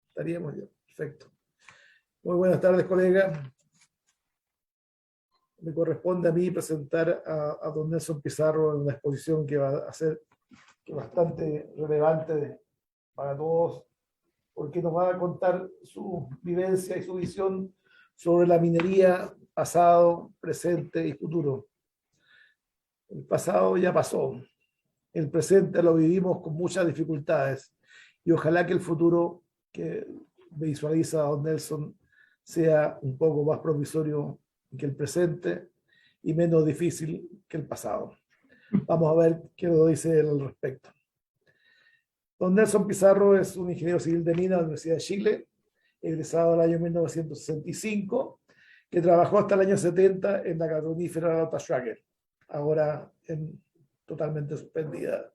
Estaríamos ya. Perfecto. Muy buenas tardes, colega. Me corresponde a mí presentar a don Nelson Pizarro en una exposición que va a ser bastante relevante para todos, porque nos va a contar su vivencia y su visión sobre la minería, pasado, presente y futuro. El pasado ya pasó, el presente lo vivimos con muchas dificultades y ojalá que el futuro que visualiza don Nelson sea un poco más promisorio que el presente y menos difícil que el pasado. Vamos a ver qué nos dice él al respecto. Don Nelson Pizarro es un ingeniero civil de minas de la Universidad de Chile, egresado del año 1965, que trabajó hasta el año 70 en la carbonífera Alta Schwager, ahora totalmente suspendida.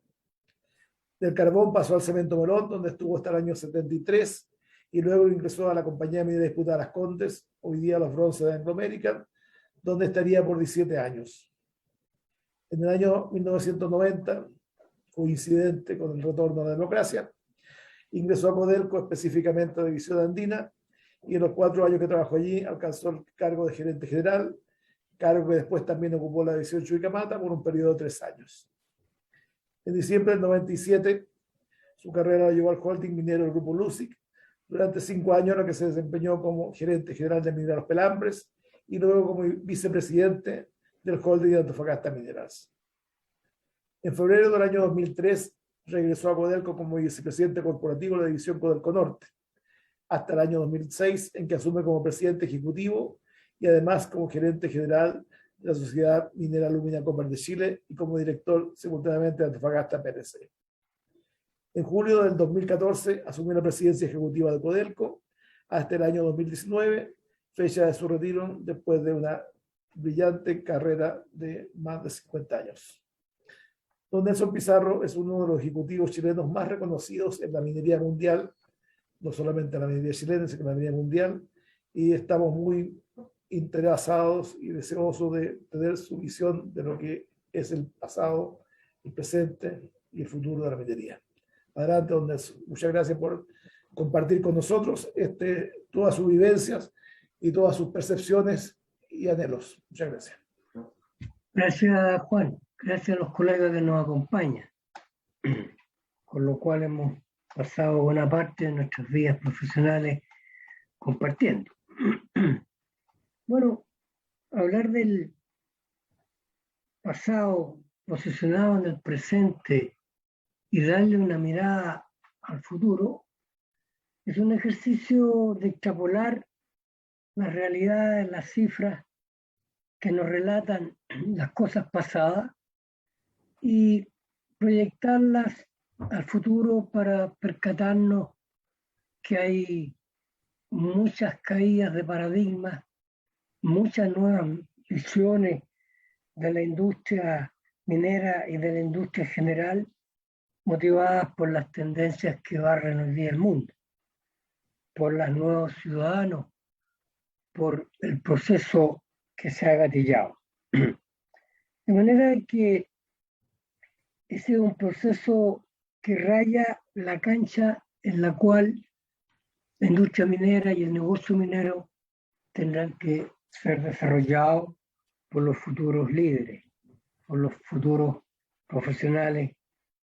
Del carbón pasó al cemento Morón, donde estuvo hasta el año 73, y luego ingresó a la compañía minera disputada Las Condes, hoy día Los Bronces de Anglo American, donde estaría por 17 años. En el año 1990, coincidente con el retorno a la democracia, ingresó a Codelco, específicamente a la División Andina, y en los 4 años que trabajó allí alcanzó el cargo de gerente general, cargo que después también ocupó la División Chuquicamata por un periodo de 3 años. En diciembre del 97, su carrera la llevó al holding minero del Grupo Lusic, durante 5 años en los que se desempeñó como gerente general de Mineros Pelambres y luego como vicepresidente del holding de Antofagasta Minerals. En febrero del año 2003 regresó a Codelco como vicepresidente corporativo de la división Codelco Norte, hasta el año 2006 en que asume como presidente ejecutivo y además como gerente general de la Sociedad Minera Alumina Copper de Chile y como director simultáneamente de Antofagasta PLC. En julio del 2014 asumió la presidencia ejecutiva de Codelco hasta el año 2019, fecha de su retiro después de una brillante carrera de más de 50 años. Don Nelson Pizarro es uno de los ejecutivos chilenos más reconocidos en la minería mundial, no solamente en la minería chilena, sino en la minería mundial, y estamos muy interesados y deseosos de tener su visión de lo que es el pasado, el presente y el futuro de la minería. Adelante, don Nelson. Muchas gracias por compartir con nosotros todas sus vivencias y todas sus percepciones y anhelos. Muchas gracias. Gracias, Juan. Gracias a los colegas que nos acompañan, con lo cual hemos pasado buena parte de nuestras vidas profesionales compartiendo. Bueno, hablar del pasado posicionado en el presente y darle una mirada al futuro es un ejercicio de extrapolar las realidades, las cifras que nos relatan las cosas pasadas y proyectarlas al futuro para percatarnos que hay muchas caídas de paradigmas, muchas nuevas visiones de la industria minera y de la industria general, motivadas por las tendencias que barren hoy día el mundo, por los nuevos ciudadanos, por el proceso que se ha gatillado. De manera que ese es un proceso que raya la cancha en la cual la industria minera y el negocio minero tendrán que ser desarrollados por los futuros líderes, por los futuros profesionales,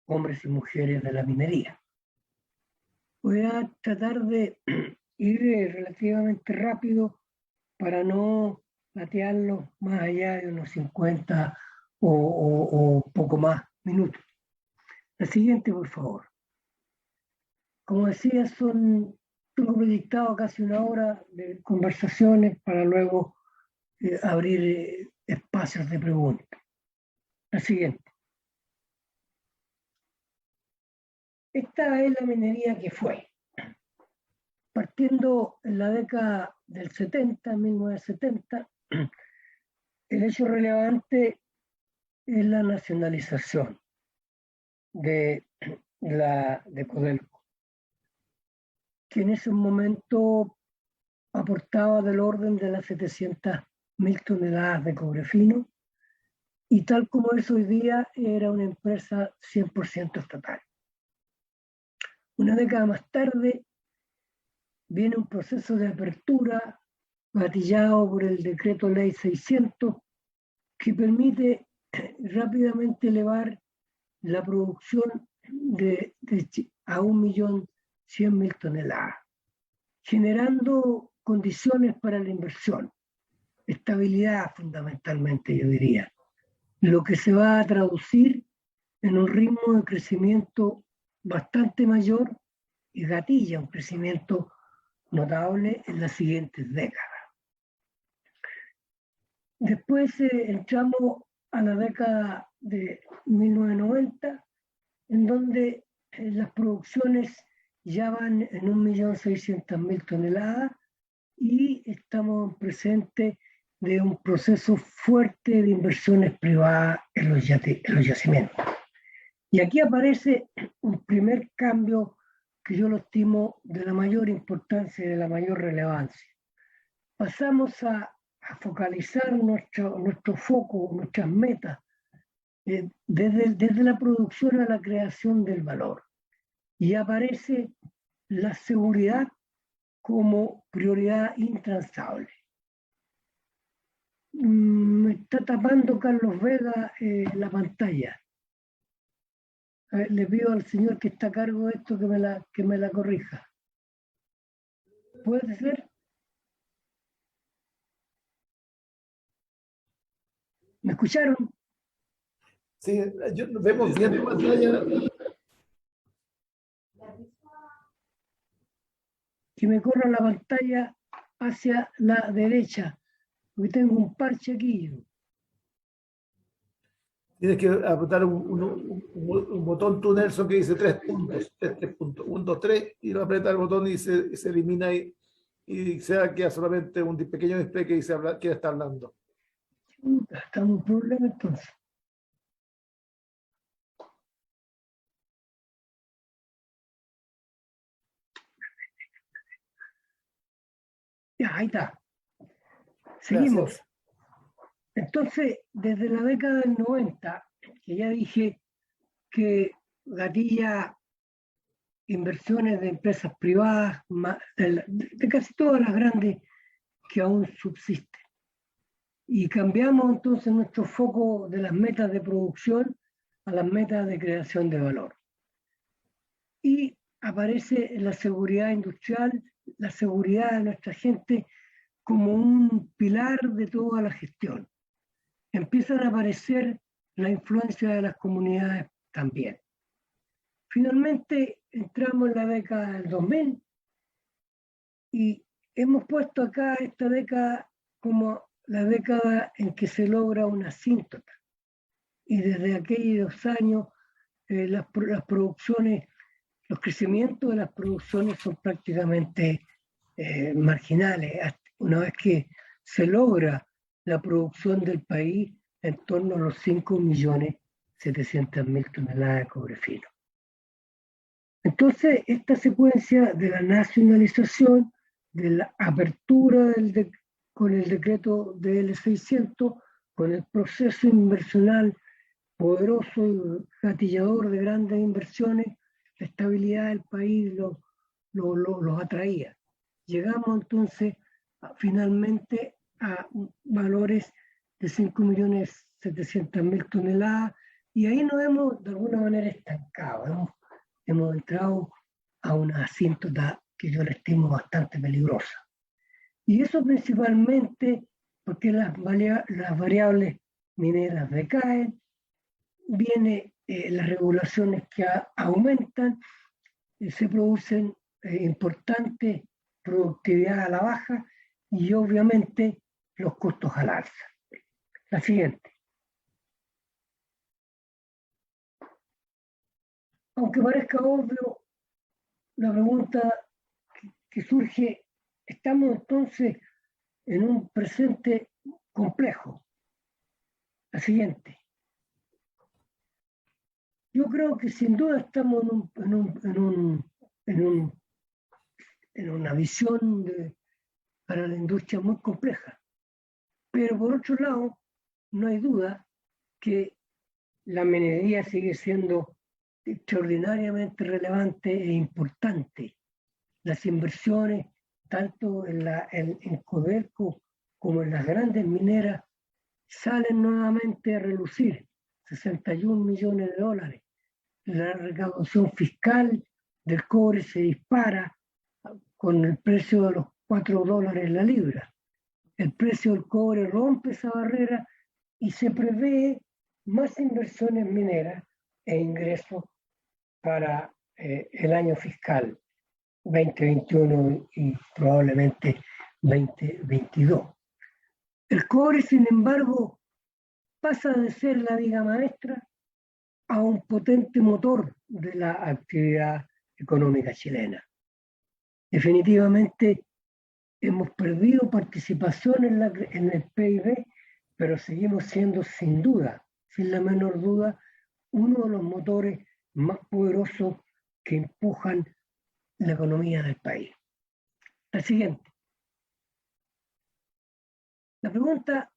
hombres y mujeres de la minería. Voy a tratar de ir relativamente rápido para no platearlo más allá de unos 50 o poco más minutos. La siguiente, por favor. Como decía, tengo proyectado casi una hora de conversaciones para luego abrir espacios de preguntas. La siguiente. Esta es la minería que fue. Partiendo en la década del 70, 1970, el hecho relevante es la nacionalización de Codelco, que en ese momento aportaba del orden de las 700.000 toneladas de cobre fino y tal como es hoy día era una empresa 100% estatal. Una década más tarde viene un proceso de apertura gatillado por el decreto ley 600 que permite rápidamente elevar la producción a 1.100.000 toneladas, generando condiciones para la inversión, estabilidad fundamentalmente, yo diría, lo que se va a traducir en un ritmo de crecimiento bastante mayor y gatilla un crecimiento notable en las siguientes décadas. Después entramos a la década de 1990, en donde las producciones ya van en 1.600.000 toneladas y estamos presentes de un proceso fuerte de inversiones privadas en los yacimientos. Y aquí aparece un primer cambio que yo lo estimo de la mayor importancia y de la mayor relevancia. Pasamos a focalizar nuestro foco, nuestras metas, desde la producción a la creación del valor. Y aparece la seguridad como prioridad intransable. Me está tapando Carlos Vega la pantalla. Le pido al señor que está a cargo de esto que me la corrija. ¿Puede ser? ¿Me escucharon? Sí, vemos bien tu pantalla. Que me corra la pantalla hacia la derecha, porque tengo un parche aquí. Tienes que apretar un botón tú, Nelson, que dice 3 puntos. 3 puntos. 1, 2, 3, y lo aprieta el botón y se elimina y queda solamente un pequeño display que dice que está hablando. Está un problema entonces. Ya, ahí está. Seguimos. Gracias. Entonces, desde la década del 90, que ya dije que gatilla inversiones de empresas privadas, de casi todas las grandes que aún subsisten. Y cambiamos entonces nuestro foco de las metas de producción a las metas de creación de valor. Y aparece la seguridad industrial, la seguridad de nuestra gente como un pilar de toda la gestión. Empiezan a aparecer la influencia de las comunidades también. Finalmente entramos en la década del 2000 y hemos puesto acá esta década como la década en que se logra una asíntota. Y desde aquellos años las producciones, los crecimientos de las producciones son prácticamente marginales. Una vez que se logra la producción del país en torno a los 5.700.000 toneladas de cobre fino. Entonces, esta secuencia de la nacionalización, de la apertura con el decreto del 600, con el proceso inversional poderoso y gatillador de grandes inversiones, la estabilidad del país los atraía. Llegamos entonces finalmente a valores de 5.700.000 toneladas y ahí nos hemos de alguna manera estancado. Hemos entrado a una asíntota que yo la estimo bastante peligrosa. Y eso principalmente porque las variables mineras decaen, vienen las regulaciones que aumentan, se producen importantes productividad a la baja y obviamente los costos al alza. La siguiente. Aunque parezca obvio, la pregunta que surge, estamos entonces en un presente complejo. La siguiente. Yo creo que sin duda estamos en una visión para la industria muy compleja. Pero por otro lado, no hay duda que la minería sigue siendo extraordinariamente relevante e importante. Las inversiones, tanto en Codelco como en las grandes mineras, salen nuevamente a relucir, 61 millones de dólares. La recaudación fiscal del cobre se dispara con el precio de los $4 la libra. El precio del cobre rompe esa barrera y se prevé más inversiones mineras e ingresos para el año fiscal 2021 y probablemente 2022. El cobre, sin embargo, pasa de ser la viga maestra a un potente motor de la actividad económica chilena. Definitivamente hemos perdido participación en el PIB, pero seguimos siendo sin duda, sin la menor duda, uno de los motores más poderosos que empujan la economía del país. La siguiente. La pregunta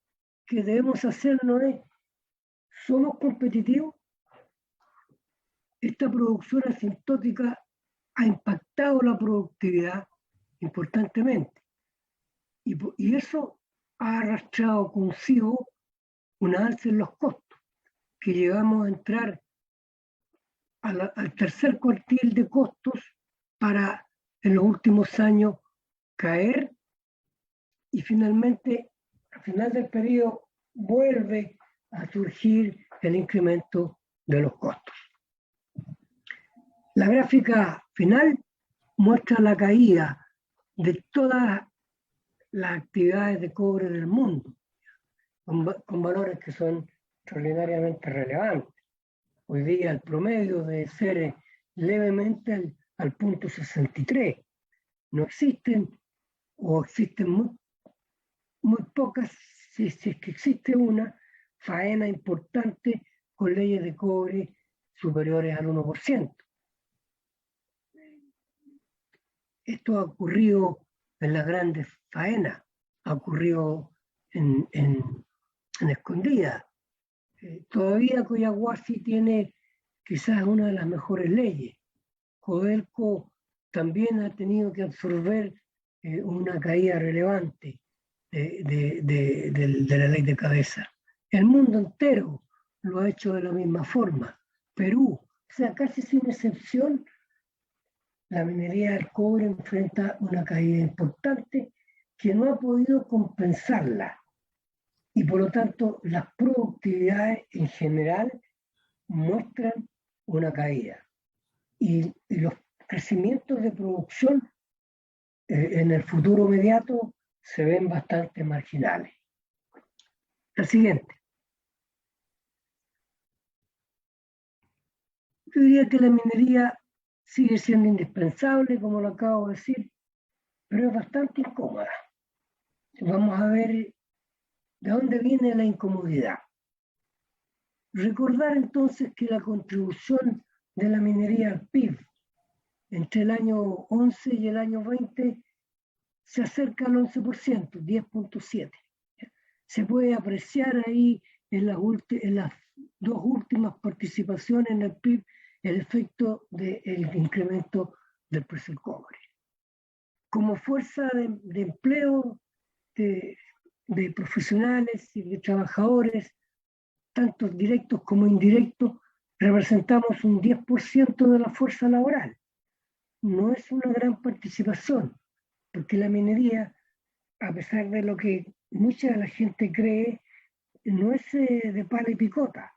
que debemos hacernos es, ¿somos competitivos? Esta producción asintótica ha impactado la productividad importantemente y eso ha arrastrado consigo un alza en los costos, que llegamos a entrar al tercer cuartil de costos para en los últimos años caer y finalmente al final del periodo vuelve a surgir el incremento de los costos. La gráfica final muestra la caída de todas las actividades de cobre del mundo, con valores que son extraordinariamente relevantes. Hoy día el promedio debe ser levemente al punto 63. No existen, o existen muy pocas, si es que existe una faena importante con leyes de cobre superiores al 1%. Esto ha ocurrido en las grandes faenas, ha ocurrido en Escondida. Todavía Coyahuasi tiene quizás una de las mejores leyes. Codelco también ha tenido que absorber una caída relevante de la ley de cabeza. El mundo entero lo ha hecho de la misma forma. Perú, o sea, casi sin excepción, la minería del cobre enfrenta una caída importante que no ha podido compensarla y por lo tanto las productividades en general muestran una caída y los crecimientos de producción en el futuro inmediato se ven bastante marginales. La siguiente. Yo diría que la minería sigue siendo indispensable, como lo acabo de decir, pero es bastante incómoda. Vamos a ver de dónde viene la incomodidad. Recordar entonces que la contribución de la minería al PIB entre el año 11 y el año 20 se acerca al 11%, 10.7%. Se puede apreciar ahí en las dos últimas participaciones en el PIB el efecto del incremento del precio del cobre. Como fuerza de empleo de profesionales y de trabajadores, tanto directos como indirectos, representamos un 10% de la fuerza laboral. No es una gran participación, porque la minería, a pesar de lo que mucha de la gente cree, no es de pala y picota,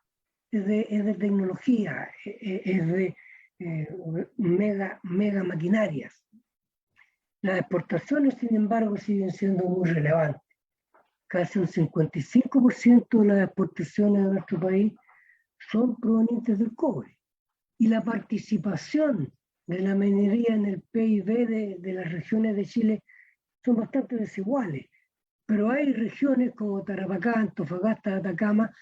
es de tecnología, es de mega maquinarias. Las exportaciones, sin embargo, siguen siendo muy relevantes. Casi un 55% de las exportaciones de nuestro país son provenientes del cobre. Y la participación de la minería en el PIB de las regiones de Chile son bastante desiguales. Pero hay regiones como Tarapacá, Antofagasta, Atacama,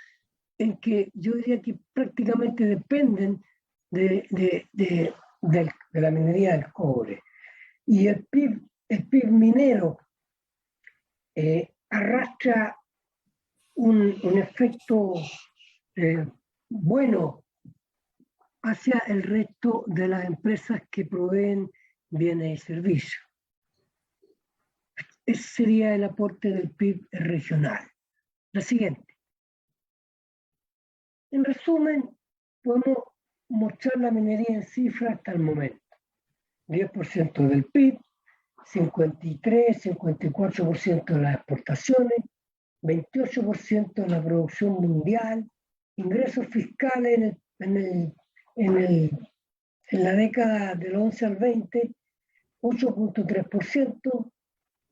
en que yo diría que prácticamente dependen de la minería del cobre. Y el PIB minero arrastra un efecto bueno hacia el resto de las empresas que proveen bienes y servicios. Ese sería el aporte del PIB regional. La siguiente. En resumen, podemos mostrar la minería en cifras hasta el momento. 10% del PIB, 53-54% de las exportaciones, 28% de la producción mundial, ingresos fiscales en la década del 11 al 20, 8.3%,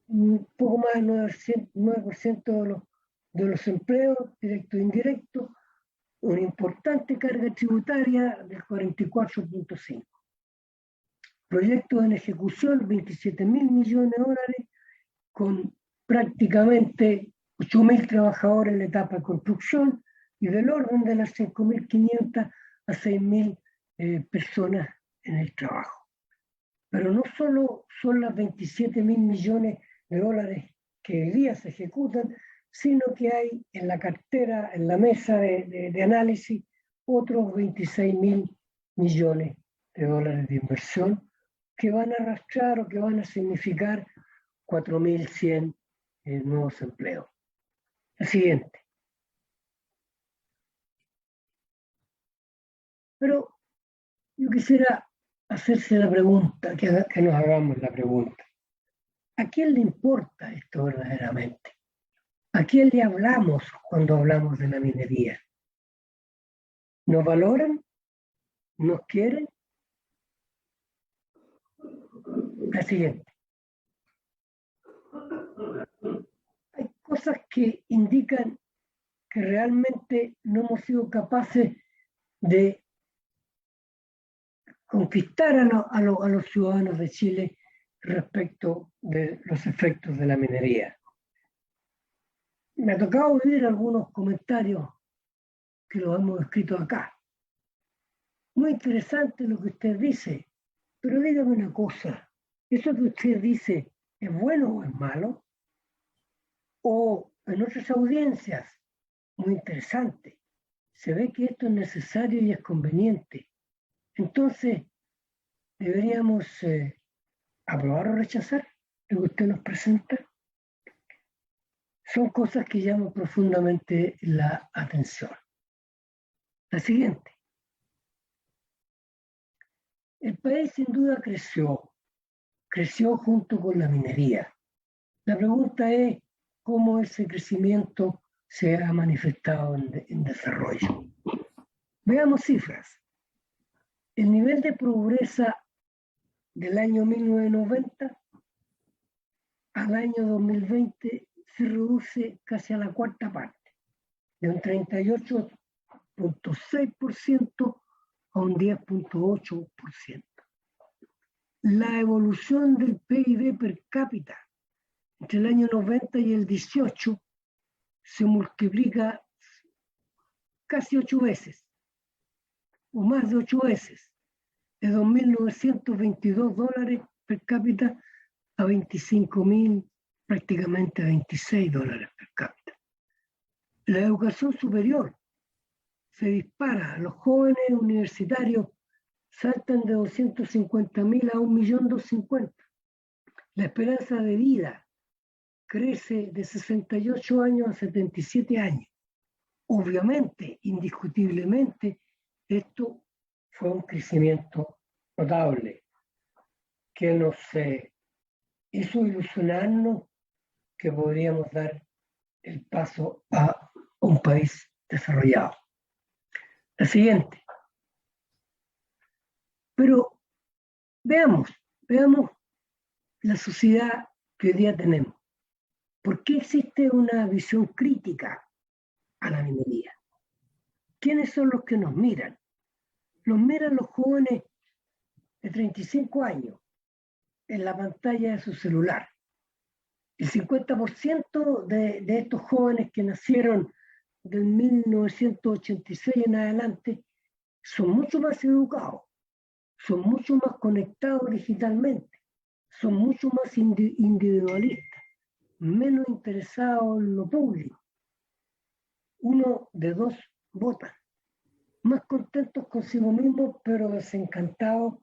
un poco más del 9% de los empleos directos e indirectos, una importante carga tributaria del 44.5%. Proyectos en ejecución, 27.000 millones de dólares, con prácticamente 8.000 trabajadores en la etapa de construcción y del orden de las 5.500 a 6.000 personas en el trabajo. Pero no solo son las 27.000 millones de dólares que hoy día se ejecutan, sino que hay en la cartera, en la mesa de análisis, otros 26.000 millones de dólares de inversión que van a arrastrar o que van a significar 4.100 nuevos empleos. La siguiente. Pero yo quisiera hacerse la pregunta, que nos hagamos la pregunta. ¿A quién le importa esto verdaderamente? ¿A quién le hablamos cuando hablamos de la minería? ¿Nos valoran? ¿Nos quieren? La siguiente. Hay cosas que indican que realmente no hemos sido capaces de conquistar a los ciudadanos de Chile respecto de los efectos de la minería. Me ha tocado oír algunos comentarios que los hemos escrito acá. Muy interesante lo que usted dice, pero dígame una cosa, ¿eso que usted dice es bueno o es malo? O en otras audiencias, muy interesante, se ve que esto es necesario y es conveniente. Entonces, deberíamos aprobar o rechazar lo que usted nos presenta. Son cosas que llaman profundamente la atención. La siguiente. El país sin duda creció junto con la minería. La pregunta es cómo ese crecimiento se ha manifestado en desarrollo. Veamos cifras. El nivel de pobreza del año 1990 al año 2020 se reduce casi a la cuarta parte, de un 38.6% a un 10.8%. La evolución del PIB per cápita entre el año 90 y el 18 se multiplica casi 8 veces, o más de 8 veces, de 2.922 dólares per cápita a 25.000, prácticamente a 26 dólares per cápita. La educación superior se dispara, los jóvenes universitarios saltan de 250.000 a 1.250.000. La esperanza de vida crece de 68 años a 77 años. Obviamente, indiscutiblemente, esto fue un crecimiento notable que nos hizo ilusionarnos que podríamos dar el paso a un país desarrollado. La siguiente. Pero veamos la sociedad que hoy día tenemos. ¿Por qué existe una visión crítica a la minería? ¿Quiénes son los que nos miran? Nos miran los jóvenes de 35 años en la pantalla de su celular. El 50% de estos jóvenes que nacieron del 1986 en adelante son mucho más educados, son mucho más conectados digitalmente, son mucho más individualistas, menos interesados en lo público. 1 de 2 votan. más contentos consigo mismos, pero desencantados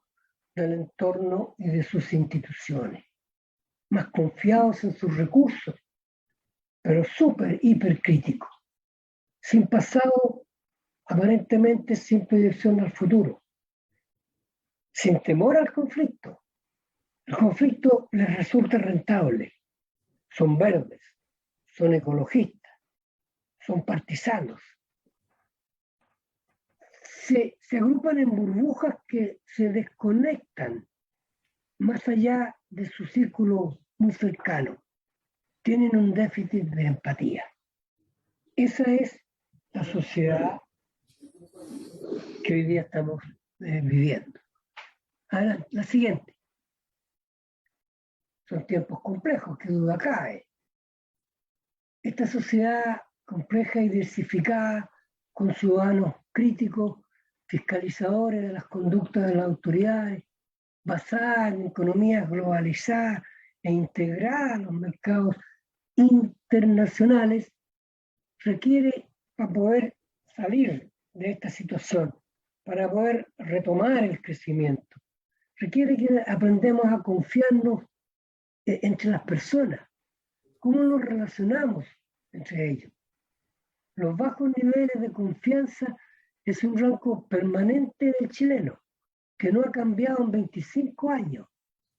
del entorno y de sus instituciones, más confiados en sus recursos, pero súper, hipercríticos, sin pasado, aparentemente sin proyección al futuro, sin temor al conflicto. El conflicto les resulta rentable, son verdes, son ecologistas, son partisanos. Se agrupan en burbujas que se desconectan más allá de su círculo muy cercano. Tienen un déficit de empatía. Esa es la sociedad que hoy día estamos viviendo. Ahora, la siguiente. Son tiempos complejos, que duda cabe. Esta sociedad compleja y diversificada, con ciudadanos críticos, fiscalizadores de las conductas de las autoridades, basada en economías globalizadas e integrada en los mercados internacionales, requiere, para poder salir de esta situación, para poder retomar el crecimiento, requiere que aprendamos a confiarnos entre las personas. ¿Cómo nos relacionamos entre ellos? Los bajos niveles de confianza es un rasgo permanente del chileno, que no ha cambiado en 25 años.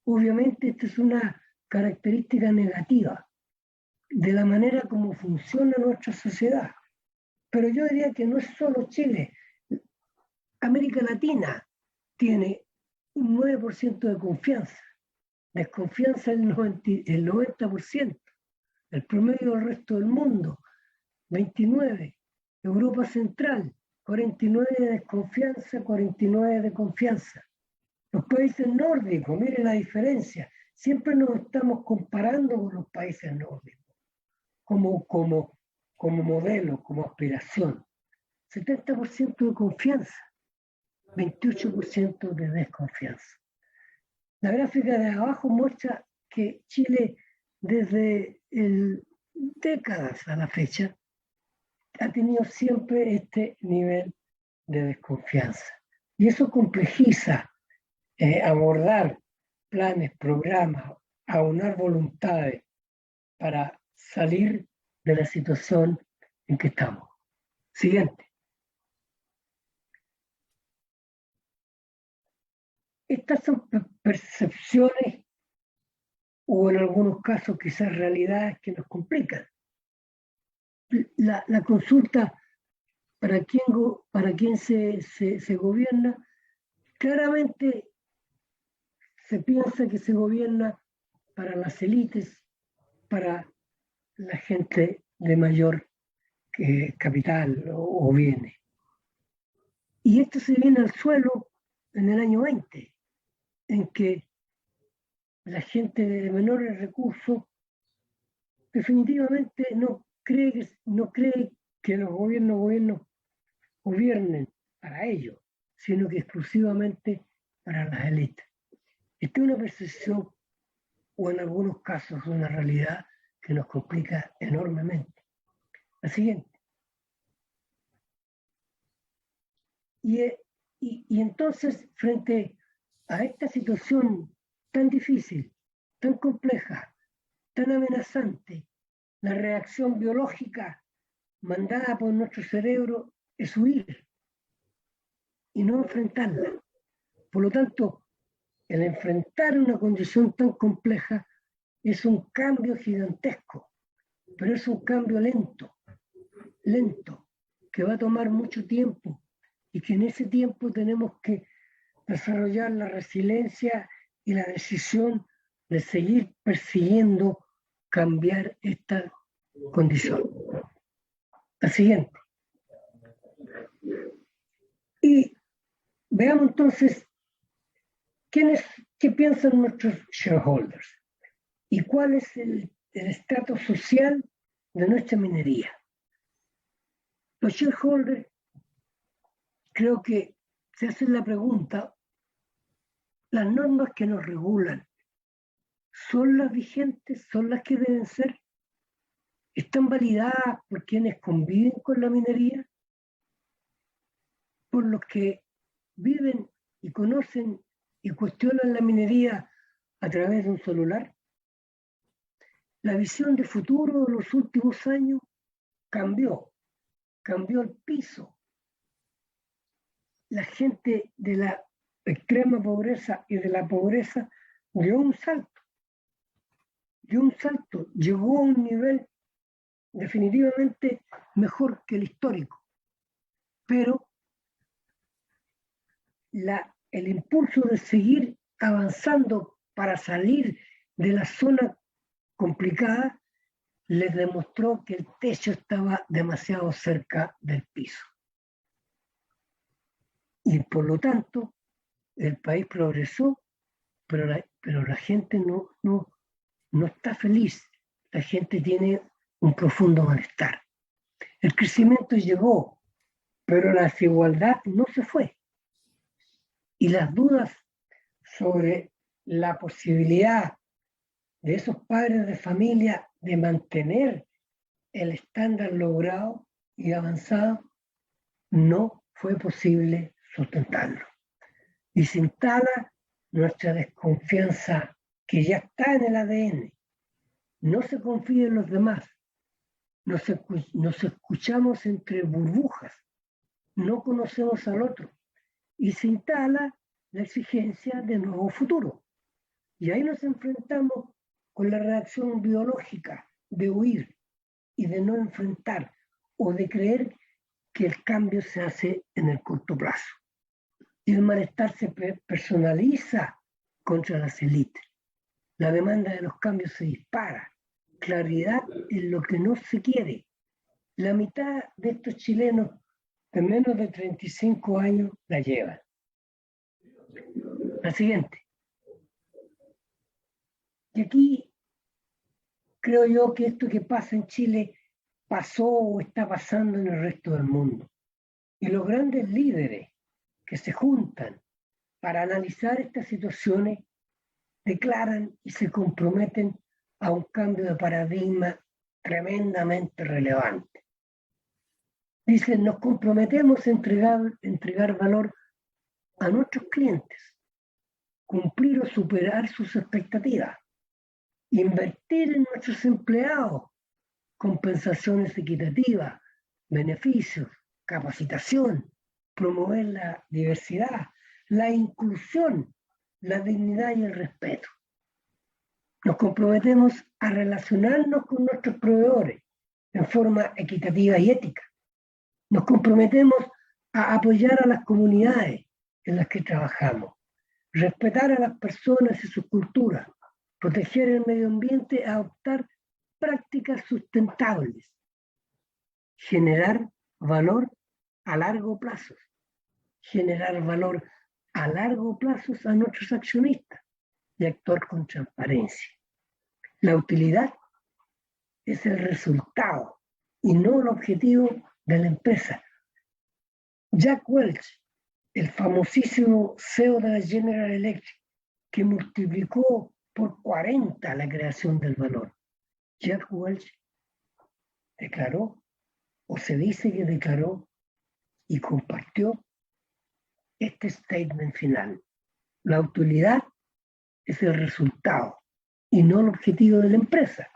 Obviamente esta es una característica negativa de la manera como funciona nuestra sociedad. Pero yo diría que no es solo Chile. América Latina tiene un 9% de confianza, desconfianza el 90%, el promedio del resto del mundo, 29%, Europa Central, 49% de desconfianza, 49% de confianza. Los países nórdicos, miren la diferencia, siempre nos estamos comparando con los países nórdicos, como modelo, como aspiración. 70% de confianza, 28% de desconfianza. La gráfica de abajo muestra que Chile desde décadas a la fecha ha tenido siempre este nivel de desconfianza. Y eso complejiza abordar planes, programas, aunar voluntades para salir de la situación en que estamos. Siguiente. Estas son percepciones o en algunos casos quizás realidades que nos complican. La consulta para quién se gobierna, claramente se piensa que se gobierna para las élites, para la gente de mayor capital o bienes. Y esto se viene al suelo en el año 20, en que la gente de menores recursos definitivamente no cree que los gobiernos gobiernen para ellos, sino que exclusivamente para las élites. Esta es una percepción, o en algunos casos una realidad, que nos complica enormemente. La siguiente. Y entonces, frente a esta situación tan difícil, tan compleja, tan amenazante, la reacción biológica mandada por nuestro cerebro es huir y no enfrentarla. Por lo tanto, el enfrentar una condición tan compleja es un cambio gigantesco, pero es un cambio lento, que va a tomar mucho tiempo y que en ese tiempo tenemos que desarrollar la resiliencia y la decisión de seguir persiguiendo cambiar esta condición. La siguiente. Y veamos entonces qué piensan nuestros shareholders y cuál es el estatus social de nuestra minería. Los shareholders creo que se hacen la pregunta, ¿las normas que nos regulan son las vigentes, son las que deben ser? ¿Están validadas por quienes conviven con la minería? por los que viven y conocen y cuestionan la minería a través de un celular. La visión de futuro de los últimos años cambió el piso. La gente de la extrema pobreza y de la pobreza dio un salto, llegó a un nivel definitivamente mejor que el histórico, pero el impulso de seguir avanzando para salir de la zona complicada les demostró que el techo estaba demasiado cerca del piso. Y por lo tanto, el país progresó, pero la gente no está feliz. La gente tiene un profundo malestar. El crecimiento llegó, pero la desigualdad no se fue. Y las dudas sobre la posibilidad de esos padres de familia de mantener el estándar logrado y avanzado, no fue posible sustentarlo. Y se instala nuestra desconfianza que ya está en el ADN. No se confía en los demás. Nos escuchamos entre burbujas. No conocemos al otro. Y se instala la exigencia de nuevo futuro. Y ahí nos enfrentamos con la reacción biológica de huir y de no enfrentar o de creer que el cambio se hace en el corto plazo. Y el malestar se personaliza contra las élites. La demanda de los cambios se dispara. Claridad en lo que no se quiere. La mitad de estos chilenos de menos de 35 años la llevan. La siguiente. Y aquí creo yo que esto que pasa en Chile pasó o está pasando en el resto del mundo. Y los grandes líderes que se juntan para analizar estas situaciones declaran y se comprometen a un cambio de paradigma tremendamente relevante. Dicen, nos comprometemos a entregar valor a nuestros clientes, cumplir o superar sus expectativas, invertir en nuestros empleados, compensaciones equitativas, beneficios, capacitación, promover la diversidad, la inclusión, la dignidad y el respeto. Nos comprometemos a relacionarnos con nuestros proveedores en forma equitativa y ética. Nos comprometemos a apoyar a las comunidades en las que trabajamos, respetar a las personas y sus culturas, proteger el medio ambiente, adoptar prácticas sustentables, generar valor a largo plazo, a nuestros accionistas y actuar con transparencia. La utilidad es el resultado y no el objetivo de la empresa. Jack Welch, el famosísimo CEO de la General Electric, que multiplicó por 40 la creación del valor. Jack Welch declaró, o se dice que declaró, y compartió este statement final. La utilidad es el resultado y no el objetivo de la empresa.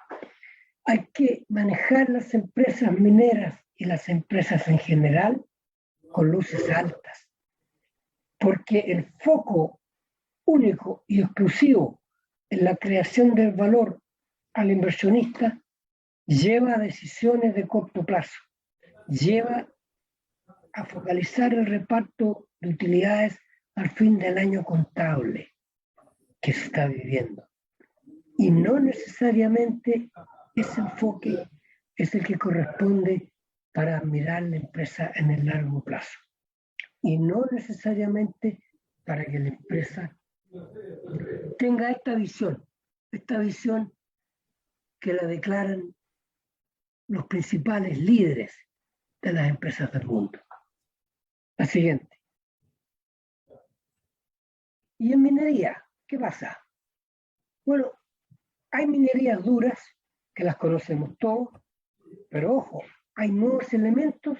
Hay que manejar las empresas mineras y las empresas en general con luces altas, porque el foco único y exclusivo en la creación del valor al inversionista lleva a decisiones de corto plazo, lleva a focalizar el reparto de utilidades al fin del año contable que se está viviendo. Y no necesariamente ese enfoque es el que corresponde para mirar la empresa en el largo plazo. Y no necesariamente para que la empresa tenga esta visión que la declaran los principales líderes de las empresas del mundo. La siguiente. Y en minería, ¿qué pasa? Bueno, hay minerías duras que las conocemos todos, pero ojo, hay nuevos elementos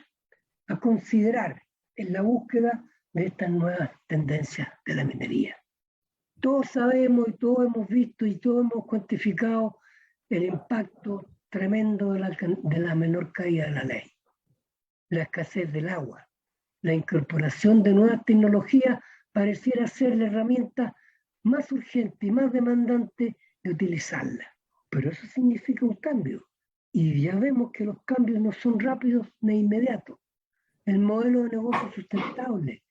a considerar en la búsqueda de estas nuevas tendencias de la minería. Todos sabemos y todos hemos visto y todos hemos cuantificado el impacto tremendo de la menor caída de la ley, la escasez del agua, la incorporación de nuevas tecnologías pareciera ser la herramienta más urgente y más demandante de utilizarla. Pero eso significa un cambio. Y ya vemos que los cambios no son rápidos ni inmediatos. El modelo de negocio sustentable,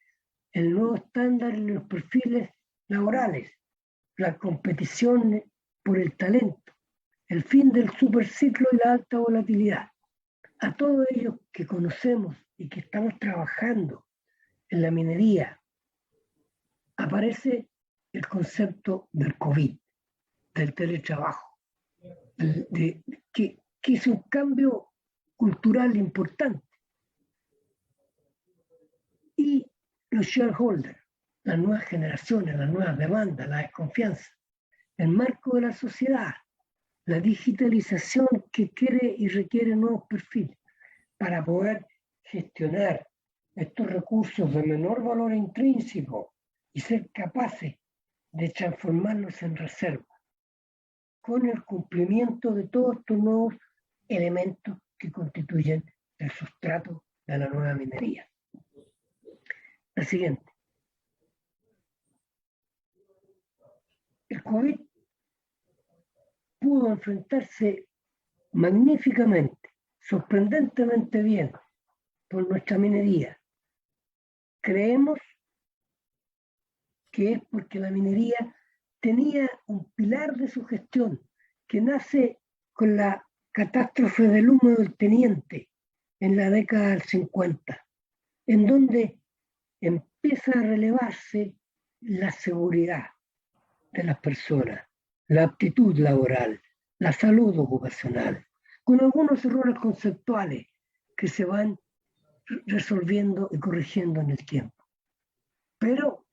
el nuevo estándar en los perfiles laborales, la competición por el talento, el fin del superciclo y la alta volatilidad. A todos ellos que conocemos y que estamos trabajando en la minería, aparece el concepto del COVID, del teletrabajo, que es un cambio cultural importante. Y los shareholders, las nuevas generaciones, las nuevas demandas, la desconfianza, el marco de la sociedad, la digitalización que quiere y requiere nuevos perfiles para poder gestionar estos recursos de menor valor intrínseco y ser capaces de transformarlos en reserva, con el cumplimiento de todos estos nuevos elementos que constituyen el sustrato de la nueva minería. La siguiente. El COVID pudo enfrentarse magníficamente, sorprendentemente bien por nuestra minería. Creemos que es porque la minería tenía un pilar de su gestión que nace con la catástrofe del humo del Teniente en la década del 50, en donde empieza a relevarse la seguridad de las personas, la aptitud laboral, la salud ocupacional, con algunos errores conceptuales que se van resolviendo y corrigiendo en el tiempo. Pero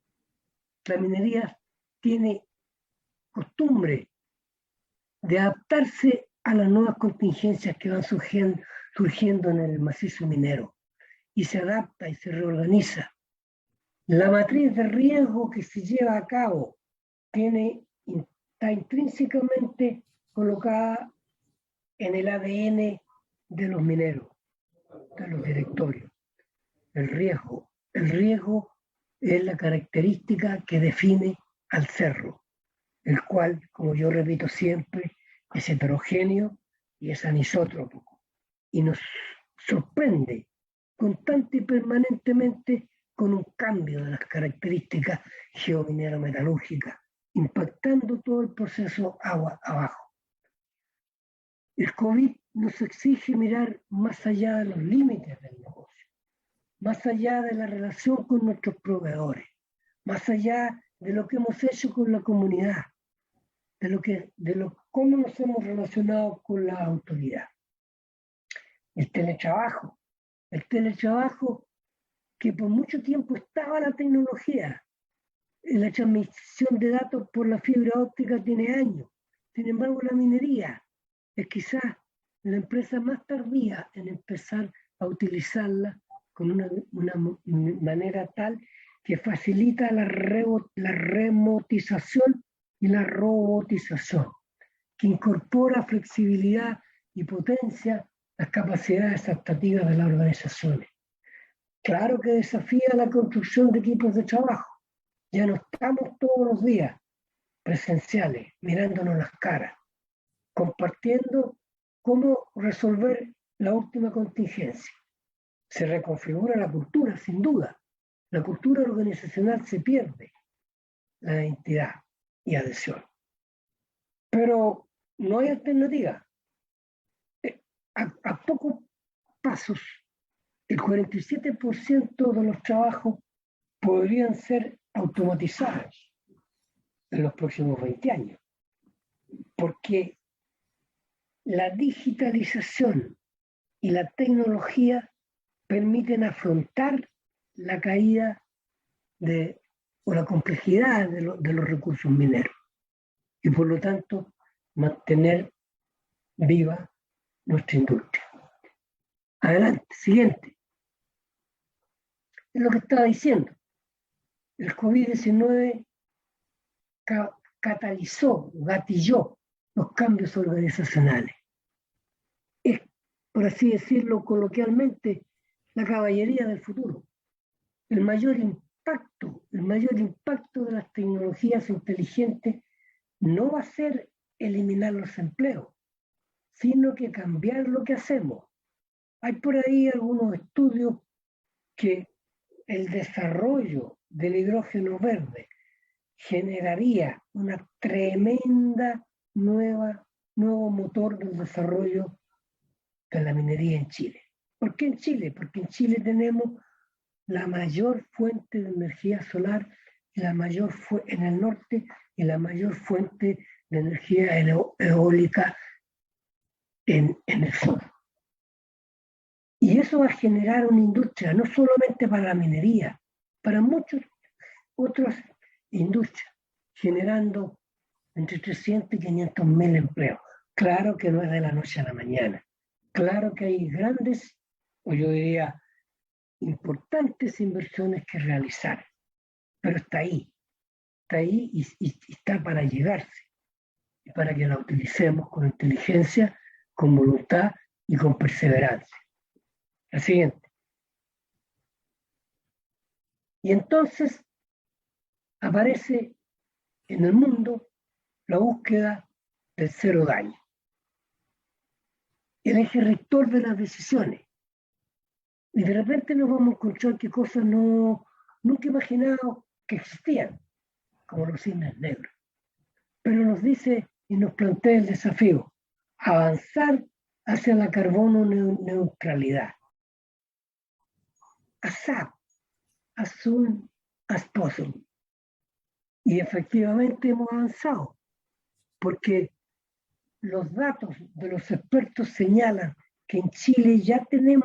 la minería tiene costumbre de adaptarse a las nuevas contingencias que van surgiendo en el macizo minero y se adapta y se reorganiza. La matriz de riesgo que se lleva a cabo está intrínsecamente colocada en el ADN de los mineros, de los directorios. El riesgo es la característica que define al cerro, el cual, como yo repito siempre, es heterogéneo y es anisótropo, y nos sorprende constante y permanentemente con un cambio de las características geominero-metalúrgicas, impactando todo el proceso agua abajo. El COVID nos exige mirar más allá de los límites del negocio, más allá de la relación con nuestros proveedores, más allá de lo que hemos hecho con la comunidad, cómo nos hemos relacionado con la autoridad. El teletrabajo que por mucho tiempo estaba la tecnología, la transmisión de datos por la fibra óptica tiene años. Sin embargo, la minería es quizás la empresa más tardía en empezar a utilizarla con una manera tal que facilita la remotización y la robotización, que incorpora flexibilidad y potencia las capacidades adaptativas de las organizaciones. Claro que desafía la construcción de equipos de trabajo. Ya no estamos todos los días presenciales, mirándonos las caras, compartiendo cómo resolver la última contingencia. Se reconfigura la cultura, sin duda. La cultura organizacional se pierde, la identidad y adhesión. Pero no hay alternativa. A pocos pasos, el 47% de los trabajos podrían ser automatizados en los próximos 20 años, porque la digitalización y la tecnología permiten afrontar la caída o la complejidad de los recursos mineros y por lo tanto mantener viva nuestra industria. Adelante, siguiente. Es lo que estaba diciendo. El COVID-19 catalizó, gatilló los cambios organizacionales. Es, por así decirlo coloquialmente, la caballería del futuro. El mayor impacto de las tecnologías inteligentes no va a ser eliminar los empleos, sino que cambiar lo que hacemos. Hay por ahí algunos estudios que el desarrollo del hidrógeno verde generaría una tremenda nuevo motor del desarrollo de la minería en Chile. ¿Por qué en Chile? Porque en Chile tenemos la mayor fuente de energía solar en el norte y la mayor fuente de energía eólica en el sur. Y eso va a generar una industria, no solamente para la minería, para muchas otras industrias, generando entre 300 y 500 mil empleos. Claro que no es de la noche a la mañana. Claro que hay grandes, o yo diría, importantes inversiones que realizar. Pero está ahí y está para llegarse. Y para que la utilicemos con inteligencia, con voluntad y con perseverancia. La siguiente. Y entonces aparece en el mundo la búsqueda del cero daño. El eje rector de las decisiones. Y de repente nos vamos a encontrar que cosas nunca imaginado que existían, como los cisnes negros. Pero nos dice y nos plantea el desafío, avanzar hacia la carbono neutralidad. As soon as possible. Y efectivamente hemos avanzado, porque los datos de los expertos señalan que en Chile ya tenemos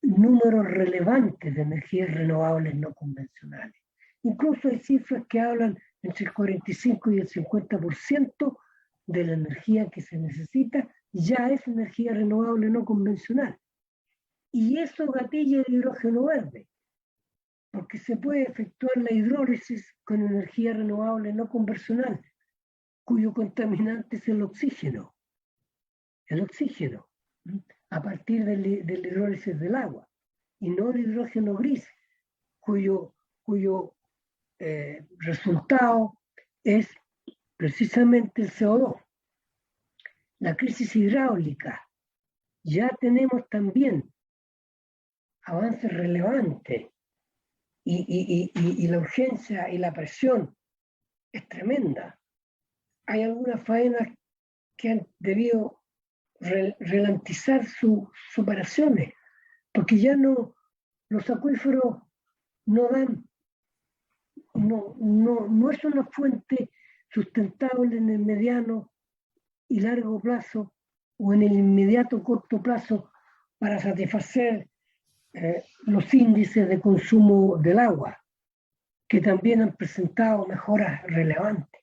números relevantes de energías renovables no convencionales. Incluso hay cifras que hablan entre el 45 y el 50% de la energía que se necesita ya es energía renovable no convencional. Y eso gatilla el hidrógeno verde, porque se puede efectuar la hidrólisis con energía renovable no convencional, cuyo contaminante es el oxígeno. El oxígeno, a partir del hidrólisis del agua, y no el hidrógeno gris, cuyo resultado es precisamente el CO2. La crisis hidráulica, ya tenemos también avances relevantes y la urgencia y la presión es tremenda. Hay algunas faenas que han debido ralentizar sus operaciones, porque ya los acuíferos no dan, no es una fuente sustentable en el mediano y largo plazo o en el inmediato corto plazo para satisfacer los índices de consumo del agua, que también han presentado mejoras relevantes,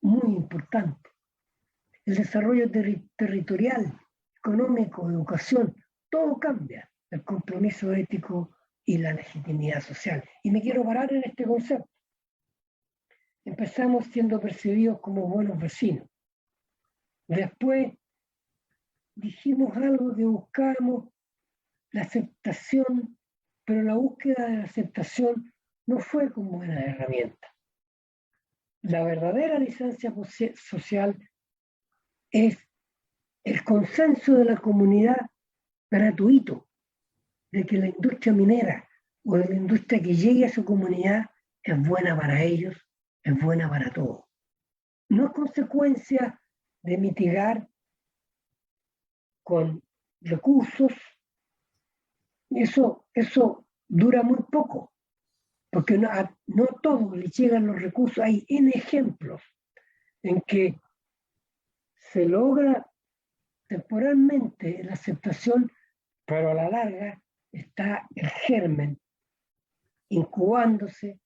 muy importantes. El desarrollo territorial, económico, educación, todo cambia, el compromiso ético y la legitimidad social. Y me quiero parar en este concepto. Empezamos siendo percibidos como buenos vecinos. Después dijimos algo que buscábamos la aceptación, pero la búsqueda de la aceptación no fue como buena herramienta. La verdadera licencia social es el consenso de la comunidad gratuito de que la industria minera o de la industria que llegue a su comunidad es buena para ellos, es buena para todos. No es consecuencia de mitigar con recursos. Eso dura muy poco, porque no a todos les llegan los recursos. Hay N ejemplos en que se logra temporalmente la aceptación, pero a la larga está el germen incubándose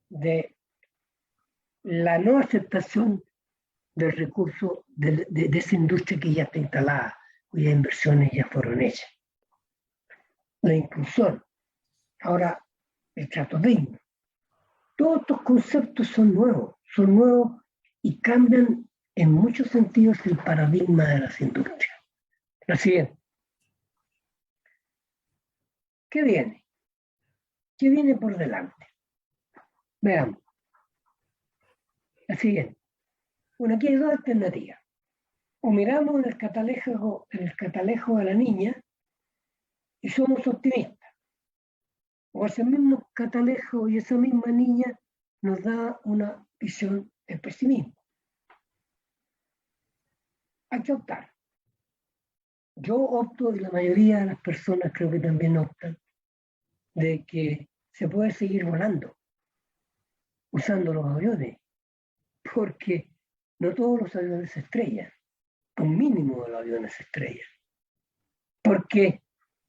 de la no aceptación del recurso de esa industria que ya está instalada, cuyas inversiones ya fueron hechas. La inclusión. Ahora, el trato digno. Todos estos conceptos son nuevos y cambian en muchos sentidos el paradigma de las industrias. La siguiente. ¿Qué viene? ¿Qué viene por delante? Veamos. La siguiente. Bueno, aquí hay dos alternativas. O miramos en el catalejo de la niña y somos optimistas. O ese mismo catalejo y esa misma niña nos da una visión del pesimismo. Hay que optar. Yo opto, y la mayoría de las personas creo que también optan, de que se puede seguir volando usando los aviones, porque no todos los aviones se estrellan, un mínimo de los aviones se estrellan. Porque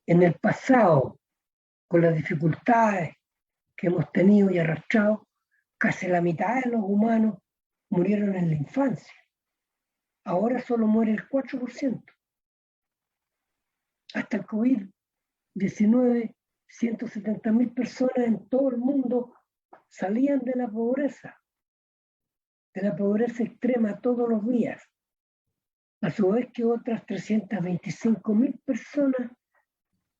en el pasado, con las dificultades que hemos tenido y arrastrado, casi la mitad de los humanos murieron en la infancia. Ahora solo muere el 4%. Hasta el COVID-19, 170.000 personas en todo el mundo salían de la pobreza extrema todos los días. A su vez que otras 325.000 personas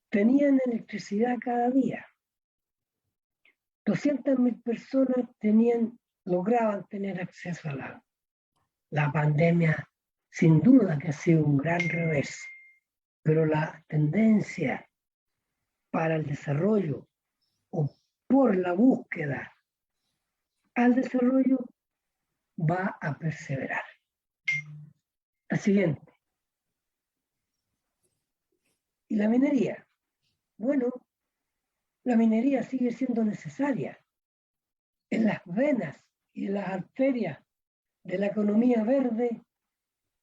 tenían electricidad cada día. 200.000 personas lograban tener acceso a la. La pandemia, sin duda que ha sido un gran revés, pero la tendencia para el desarrollo o por la búsqueda al desarrollo va a perseverar. La siguiente. ¿Y la minería? Bueno, la minería sigue siendo necesaria. En las venas y en las arterias de la economía verde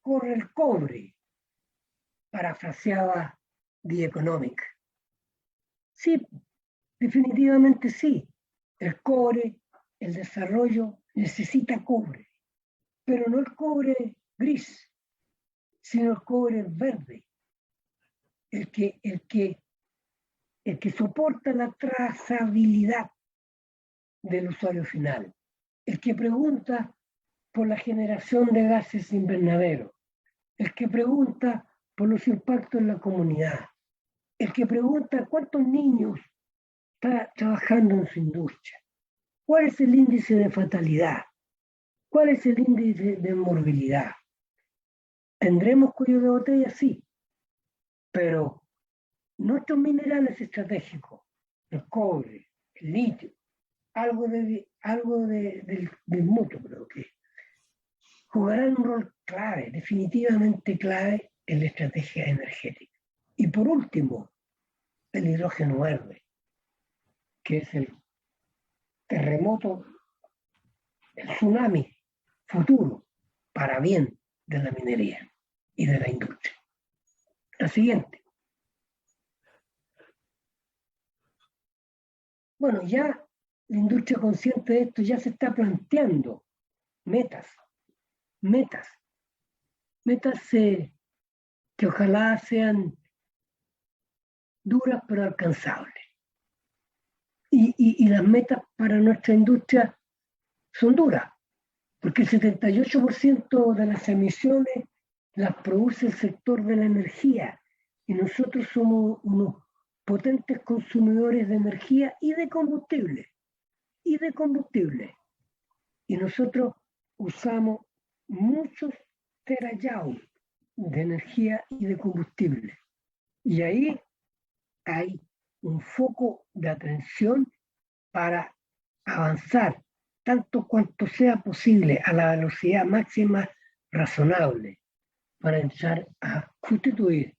corre el cobre, parafraseaba The Economic. Sí, definitivamente sí. El cobre, el desarrollo necesita cobre, pero no el cobre gris, sino el cobre verde, el que soporta la trazabilidad del usuario final, el que pregunta por la generación de gases invernaderos, el que pregunta por los impactos en la comunidad, el que pregunta cuántos niños están trabajando en su industria, cuál es el índice de fatalidad, cuál es el índice de morbilidad. ¿Tendremos cuello de botella? Sí, pero nuestros minerales estratégicos, el cobre, el litio, algo del mutuo, creo que jugarán un rol clave, definitivamente clave en la estrategia energética. Y por último, el hidrógeno verde, que es el terremoto, el tsunami futuro para bien de la minería y de la industria. La siguiente. Bueno, ya la industria consciente de esto ya se está planteando metas que ojalá sean duras pero alcanzables. Y las metas para nuestra industria son duras, porque el 78% de las emisiones las produce el sector de la energía y nosotros somos unos potentes consumidores de energía y de combustible. Y nosotros usamos muchos terajoule de energía y de combustible. Y ahí hay un foco de atención para avanzar tanto cuanto sea posible a la velocidad máxima razonable para entrar a sustituir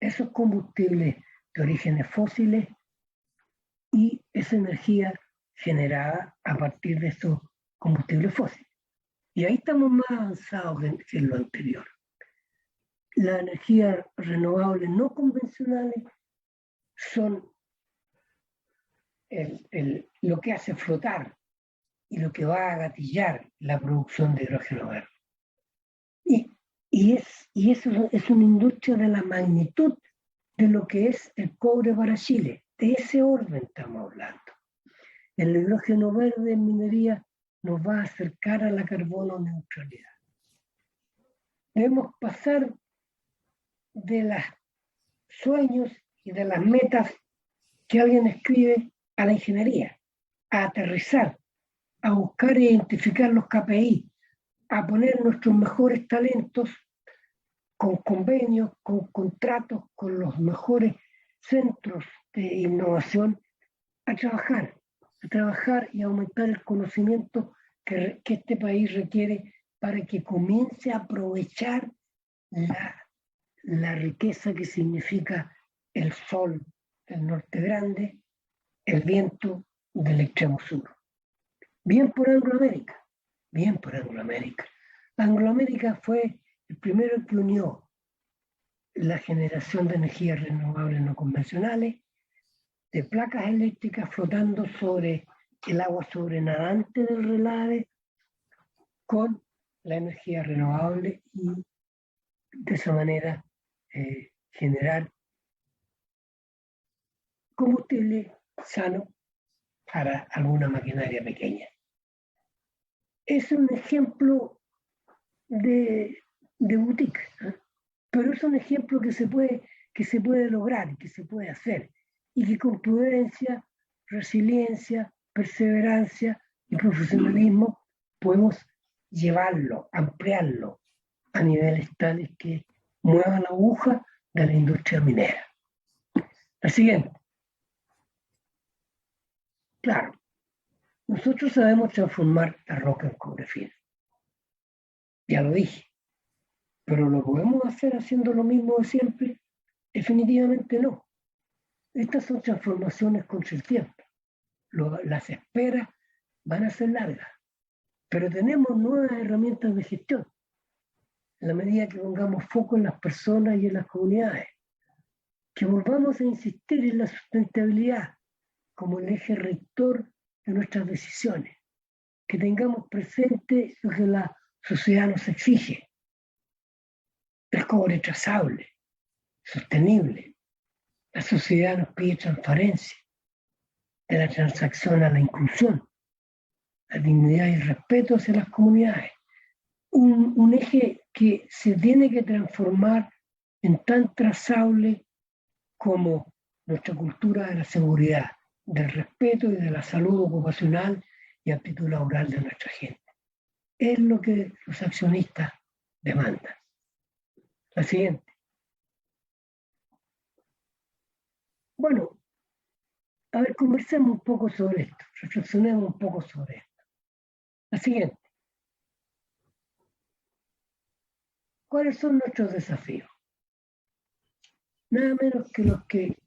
esos combustibles de orígenes fósiles y esa energía generada a partir de esos combustibles fósiles. Y ahí estamos más avanzados que en lo anterior. Las energías renovables no convencionales son lo que hace flotar y lo que va a gatillar la producción de hidrógeno verde. Y eso es una industria de la magnitud de lo que es el cobre para Chile, De ese orden estamos hablando. El hidrógeno verde en minería nos va a acercar a la carbono neutralidad. Debemos pasar de los sueños y de las metas que alguien escribe a la ingeniería, a aterrizar, a buscar e identificar los KPI, a poner nuestros mejores talentos con convenios, con contratos, con los mejores centros de innovación, a trabajar y aumentar el conocimiento que este país requiere para que comience a aprovechar la riqueza que significa el sol del norte grande, el viento del extremo sur. Bien por Angloamérica, bien por Angloamérica. Angloamérica fue el primero que unió la generación de energías renovables no convencionales, de placas eléctricas flotando sobre el agua sobrenadante del relave, con la energía renovable y de esa manera generar combustible sano para alguna maquinaria pequeña. Es un ejemplo de boutique, ¿eh? Pero es un ejemplo que se puede lograr, que se puede hacer, y que con prudencia, resiliencia, perseverancia y profesionalismo podemos llevarlo, ampliarlo a niveles tales que muevan la aguja de la industria minera. La siguiente. Claro, nosotros sabemos transformar la roca en cobre fino. Ya lo dije. ¿Pero lo podemos hacer haciendo lo mismo de siempre? Definitivamente no. Estas son transformaciones con el tiempo. Las esperas van a ser largas, pero tenemos nuevas herramientas de gestión. En la medida que pongamos foco en las personas y en las comunidades, que volvamos a insistir en la sustentabilidad como el eje rector de nuestras decisiones, que tengamos presente lo que la sociedad nos exige: el cobre trazable, sostenible. La sociedad nos pide transparencia, de la transacción a la inclusión, la dignidad y el respeto hacia las comunidades. Un eje que se tiene que transformar en tan trazable como nuestra cultura de la seguridad, del respeto y de la salud ocupacional y actitud laboral de nuestra gente. Es lo que los accionistas demandan. La siguiente. Bueno, a ver, conversemos un poco sobre esto, reflexionemos un poco sobre esto. La siguiente. ¿Cuáles son nuestros desafíos? Nada menos que los que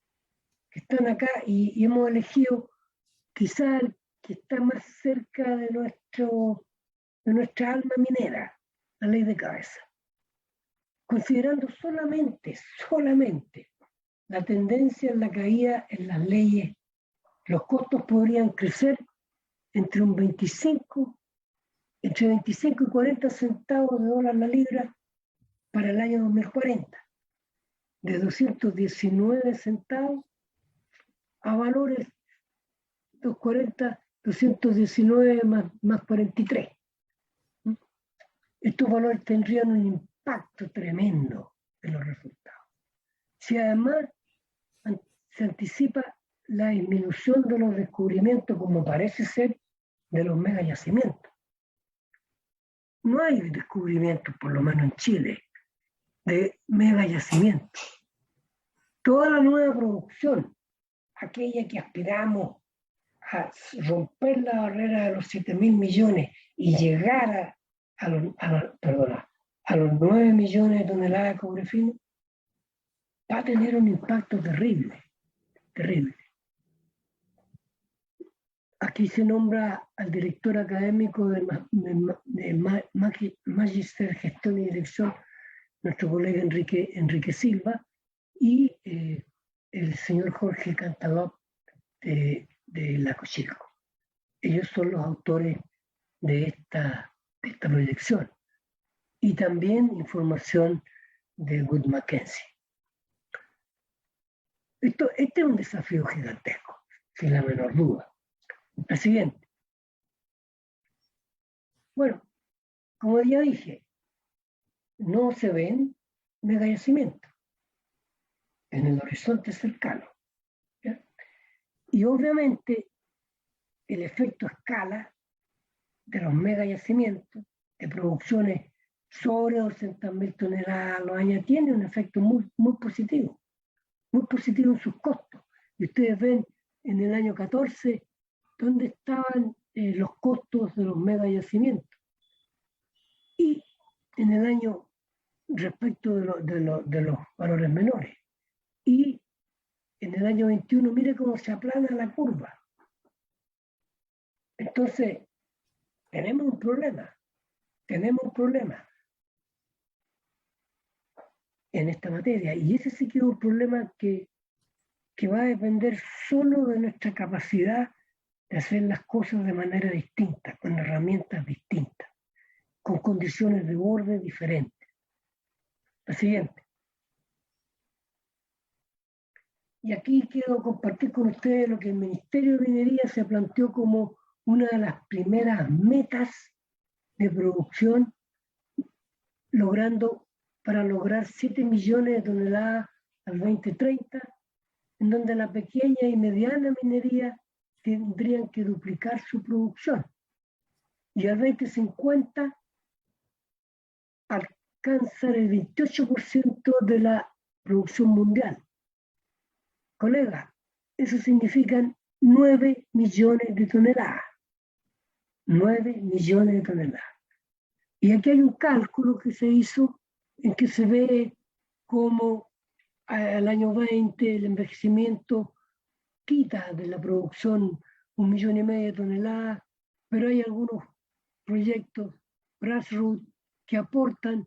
están acá y hemos elegido quizá el que está más cerca de nuestra alma minera, la ley de cabeza. Considerando solamente la tendencia en la caída en las leyes, los costos podrían crecer entre 25 y 40 centavos de dólar la libra para el año 2040, de 219 centavos a valores 219 más 43. Estos valores tendrían un impacto tremendo en los resultados. Si además se anticipa la disminución de los descubrimientos, como parece ser, de los megayacimientos. No hay descubrimientos, por lo menos en Chile, de megayacimientos. Toda la nueva producción, aquella que aspiramos a romper la barrera de los 7.000 millones y llegar a los 9 millones de toneladas de cobre fino, va a tener un impacto terrible. Aquí se nombra al director académico de Magister, Gestión y Dirección, nuestro colega Enrique Silva, y el señor Jorge Cantalop de la Cochilco. Ellos son los autores de esta proyección. Y también información de Wood Mackenzie. Este es un desafío gigantesco, sin la menor duda. La siguiente. Bueno, como ya dije, no se ven megayacimientos en el horizonte cercano. ¿Ya? Y obviamente el efecto escala de los megayacimientos de producciones sobre 200.000 toneladas a los años tiene un efecto muy positivo en sus costos. Y ustedes ven en el año 14 dónde estaban los costos de los megayacimientos. Y en el año respecto de los valores menores. Y en el año 21, mire cómo se aplana la curva. Entonces, tenemos un problema en esta materia. Y ese sí que es un problema que va a depender solo de nuestra capacidad de hacer las cosas de manera distinta, con herramientas distintas, con condiciones de orden diferentes. La siguiente. Y aquí quiero compartir con ustedes lo que el Ministerio de Minería se planteó como una de las primeras metas de producción, para lograr 7 millones de toneladas al 2030, en donde la pequeña y mediana minería tendrían que duplicar su producción. Y al 2050 alcanzar el 28% de la producción mundial. Colega, eso significan 9 millones de toneladas. 9 millones de toneladas. Y aquí hay un cálculo que se hizo en que se ve cómo al año 20 el envejecimiento quita de la producción 1,5 millones de toneladas, pero hay algunos proyectos grassroots que aportan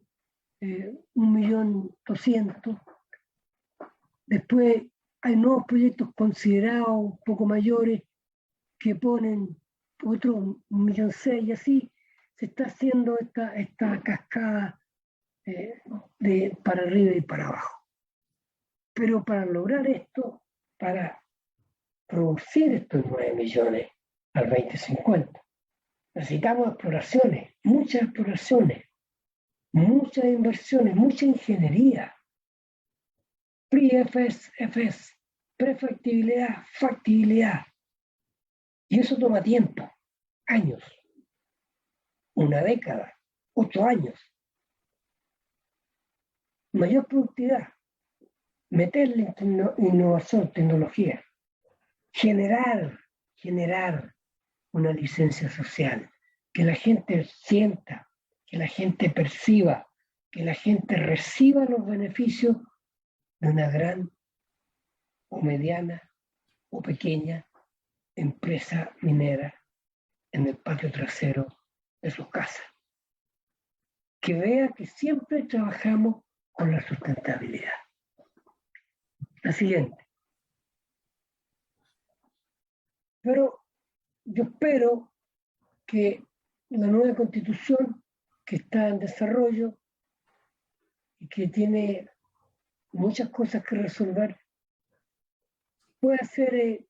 1.200.000. Después hay nuevos proyectos considerados un poco mayores que ponen otros 1.600.000, y así se está haciendo esta cascada para arriba y para abajo. Pero para lograr esto, para producir estos 9 millones al 2050, necesitamos exploraciones, muchas inversiones, mucha ingeniería, pre-FS, prefactibilidad, factibilidad. Y eso toma tiempo, años, una década, 8 años. Mayor productividad, meterle innovación, tecnología, generar una licencia social, que la gente sienta, que la gente perciba, que la gente reciba los beneficios de una gran o mediana o pequeña empresa minera en el patio trasero de sus casas. Que vea que siempre trabajamos con la sustentabilidad. La siguiente. Pero yo espero que la nueva constitución que está en desarrollo y que tiene muchas cosas que resolver pueda ser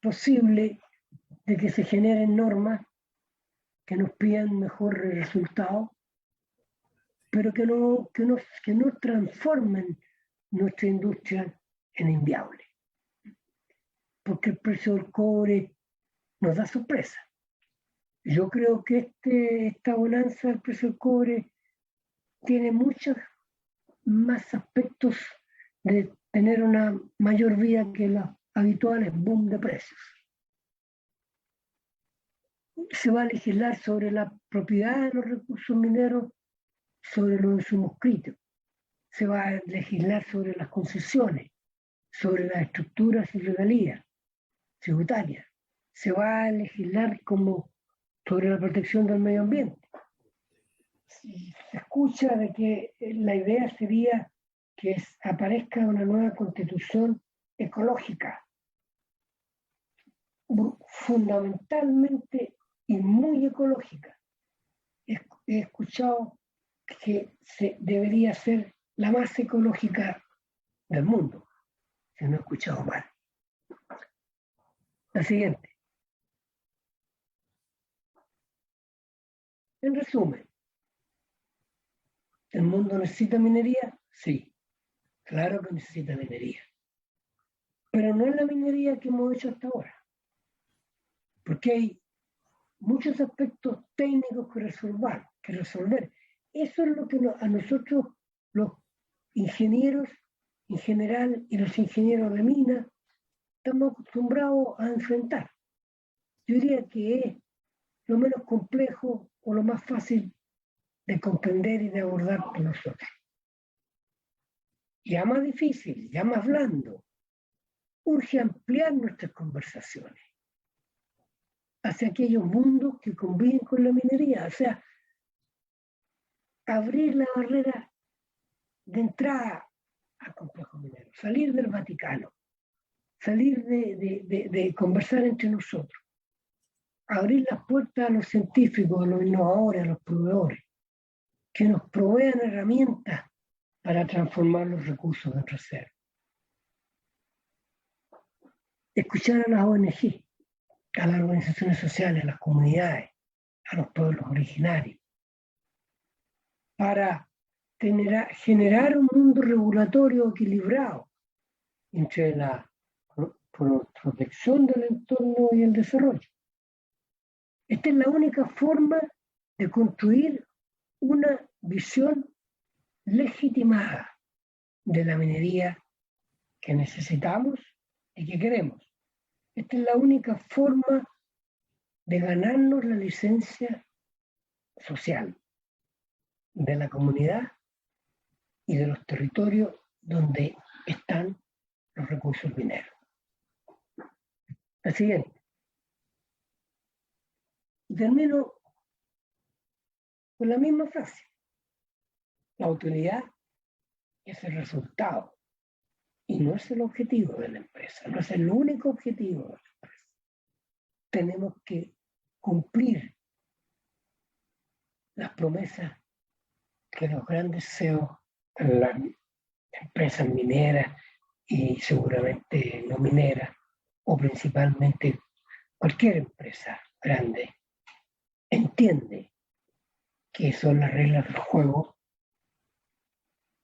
posible de que se generen normas que nos pidan mejores resultados, pero que no transformen nuestra industria en inviable. Porque el precio del cobre nos da sorpresa. Yo creo que esta bonanza del precio del cobre tiene muchos más aspectos de tener una mayor vida que los habituales boom de precios. Se va a legislar sobre la propiedad de los recursos mineros, sobre los insumos críticos. Se va a legislar sobre las concesiones, sobre las estructuras y regalías tributarias. Se va a legislar sobre la protección del medio ambiente. Se escucha de que la idea sería que aparezca una nueva constitución ecológica, fundamentalmente y muy ecológica. He escuchado que debería ser la más ecológica del mundo. si no he escuchado mal. La siguiente. En resumen, ¿el mundo necesita minería? Sí, claro que necesita minería. Pero no es la minería que hemos hecho hasta ahora. Porque hay muchos aspectos técnicos que resolver. Eso es lo que a nosotros, los ingenieros en general y los ingenieros de mina, estamos acostumbrados a enfrentar. Yo diría que es lo menos complejo o lo más fácil de comprender y de abordar por nosotros. Ya más difícil, ya más blando, urge ampliar nuestras conversaciones hacia aquellos mundos que conviven con la minería, o sea, abrir la barrera de entrada al complejo minero, salir del Vaticano, salir de conversar entre nosotros, abrir las puertas a los científicos, a los innovadores, a los proveedores, que nos provean herramientas para transformar los recursos en reserva. Escuchar a las ONG, a las organizaciones sociales, a las comunidades, a los pueblos originarios, para generar un mundo regulatorio equilibrado entre la protección del entorno y el desarrollo. Esta es la única forma de construir una visión legitimada de la minería que necesitamos y que queremos. Esta es la única forma de ganarnos la licencia social de la comunidad y de los territorios donde están los recursos mineros. La siguiente. Y termino con la misma frase. La utilidad es el resultado y no es el objetivo de la empresa, no es el único objetivo de la empresa. Tenemos que cumplir las promesas que los grandes CEOs, las empresas mineras y seguramente no mineras, o principalmente cualquier empresa grande, entiende que son las reglas del juego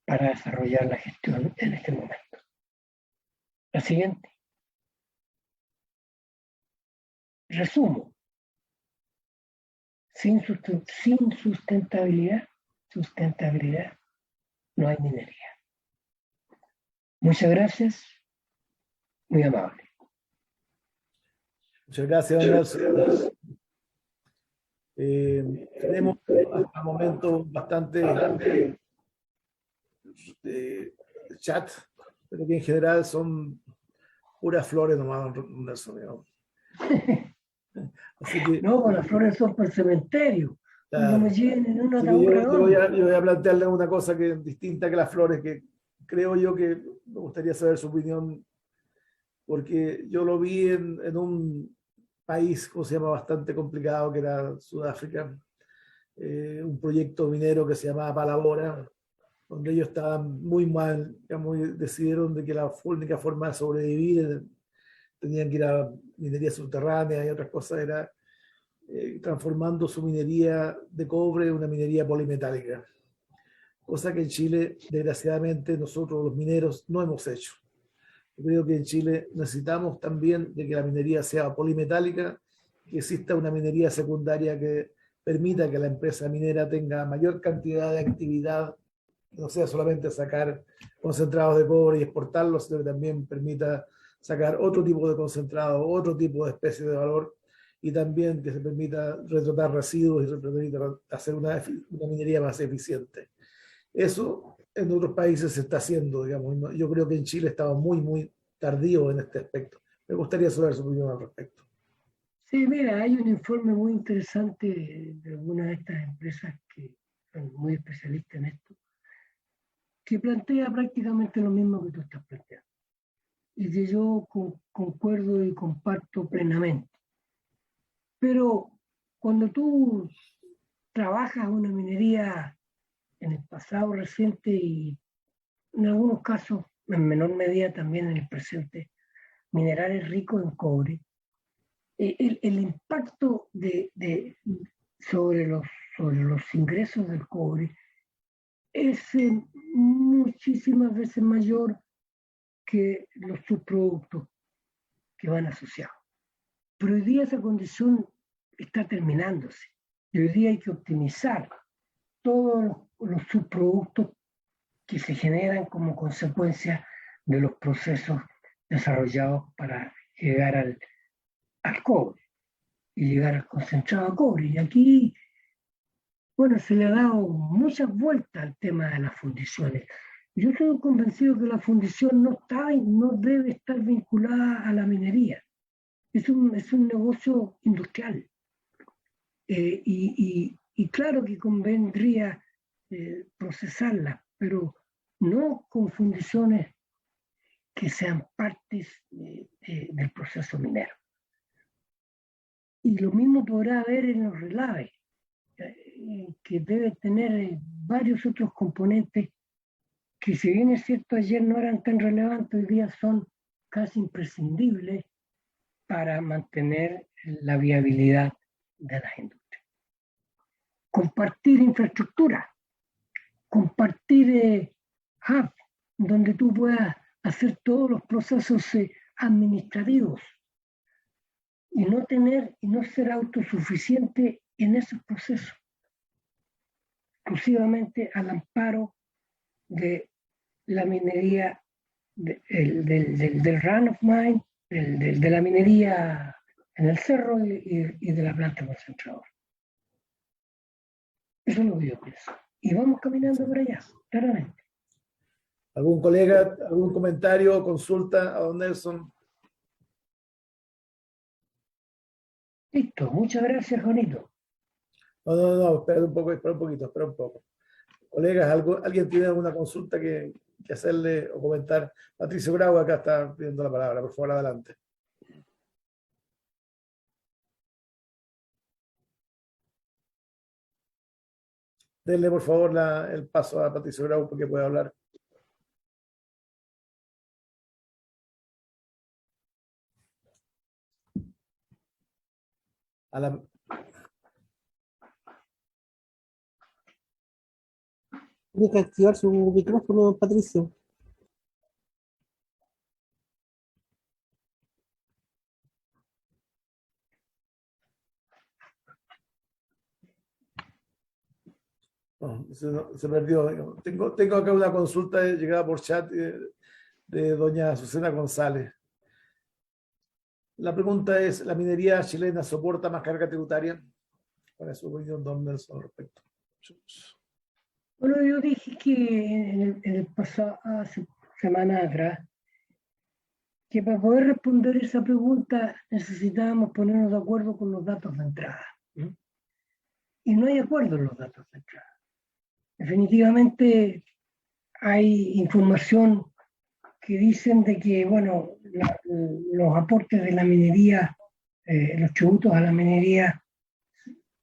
para desarrollar la gestión en este momento. La siguiente. Resumo. Sin sustentabilidad no hay minería. Muchas gracias. Muy amable. Muchas gracias, Nelson. Tenemos hasta el momento bastante chat, pero que en general son puras flores nomás, Nelson. Así que, no, las flores son para el cementerio. Claro. No me llenen una yo voy a plantearle una cosa que es distinta que las flores, que creo yo que me gustaría saber su opinión, porque yo lo vi en un país, como se llama, bastante complicado, que era Sudáfrica, un proyecto minero que se llamaba Palabora, donde ellos estaban muy mal, digamos, decidieron de que la única forma de sobrevivir tenían que ir a minería subterránea y otras cosas, era transformando su minería de cobre en una minería polimetálica, cosa que en Chile, desgraciadamente, nosotros los mineros no hemos hecho. Yo creo que en Chile necesitamos también de que la minería sea polimetálica, que exista una minería secundaria que permita que la empresa minera tenga mayor cantidad de actividad, que no sea solamente sacar concentrados de cobre y exportarlos, sino que también permita sacar otro tipo de concentrado, otro tipo de especie de valor, y también que se permita retratar residuos y se permita hacer una minería más eficiente. Eso en otros países se está haciendo, digamos. Yo creo que en Chile estaba muy tardío en este aspecto. Me gustaría saber su opinión al respecto. Sí, mira, hay un informe muy interesante de alguna de estas empresas que son muy especialistas en esto, que plantea prácticamente lo mismo que tú estás planteando y que yo concuerdo y comparto plenamente. Pero cuando tú trabajas una minería en el pasado reciente y en algunos casos en menor medida también en el presente, minerales ricos en cobre, el impacto sobre los ingresos del cobre es muchísimas veces mayor que los subproductos que van asociados. Pero hoy día esa condición está terminándose. Y hoy día hay que optimizar todos los subproductos que se generan como consecuencia de los procesos desarrollados para llegar al cobre y llegar al concentrado de cobre. Y aquí, bueno, se le ha dado muchas vueltas al tema de las fundiciones. Yo soy convencido que la fundición no debe estar vinculada a la minería. Es un negocio industrial. Y claro que convendría procesarla, pero no con fundiciones que sean partes del proceso minero. Y lo mismo podrá haber en los relaves, que debe tener varios otros componentes que, si bien es cierto ayer no eran tan relevantes, hoy día son casi imprescindibles para mantener la viabilidad de las industrias. Compartir infraestructura, compartir hub, donde tú puedas hacer todos los procesos administrativos y no ser autosuficiente en esos procesos, exclusivamente al amparo de la minería, del run of mine, de la minería en el cerro y de la planta concentradora. Eso es lo que yo pienso. Y vamos caminando por allá, claramente. ¿Algún colega, algún comentario, consulta a don Nelson? Listo, muchas gracias, Juanito. No, espera un poco. Colegas, ¿alguien tiene alguna consulta que hacerle o comentar? Patricio Grau acá está pidiendo la palabra, por favor, adelante. Denle, por favor, el paso a Patricio Grau porque puede hablar. Tiene que activar su micrófono, Patricio. No, se perdió. Tengo acá una consulta llegada por chat de doña Susana González. La pregunta es, ¿la minería chilena soporta más carga tributaria? ¿Cuál es su opinión, don Nelson, al respecto? Bueno, yo dije que en el pasado, hace semanas atrás, que para poder responder esa pregunta necesitábamos ponernos de acuerdo con los datos de entrada. Y no hay acuerdo en los datos de entrada. Definitivamente hay información que dicen de que, bueno, los aportes de la minería, los tributos a la minería,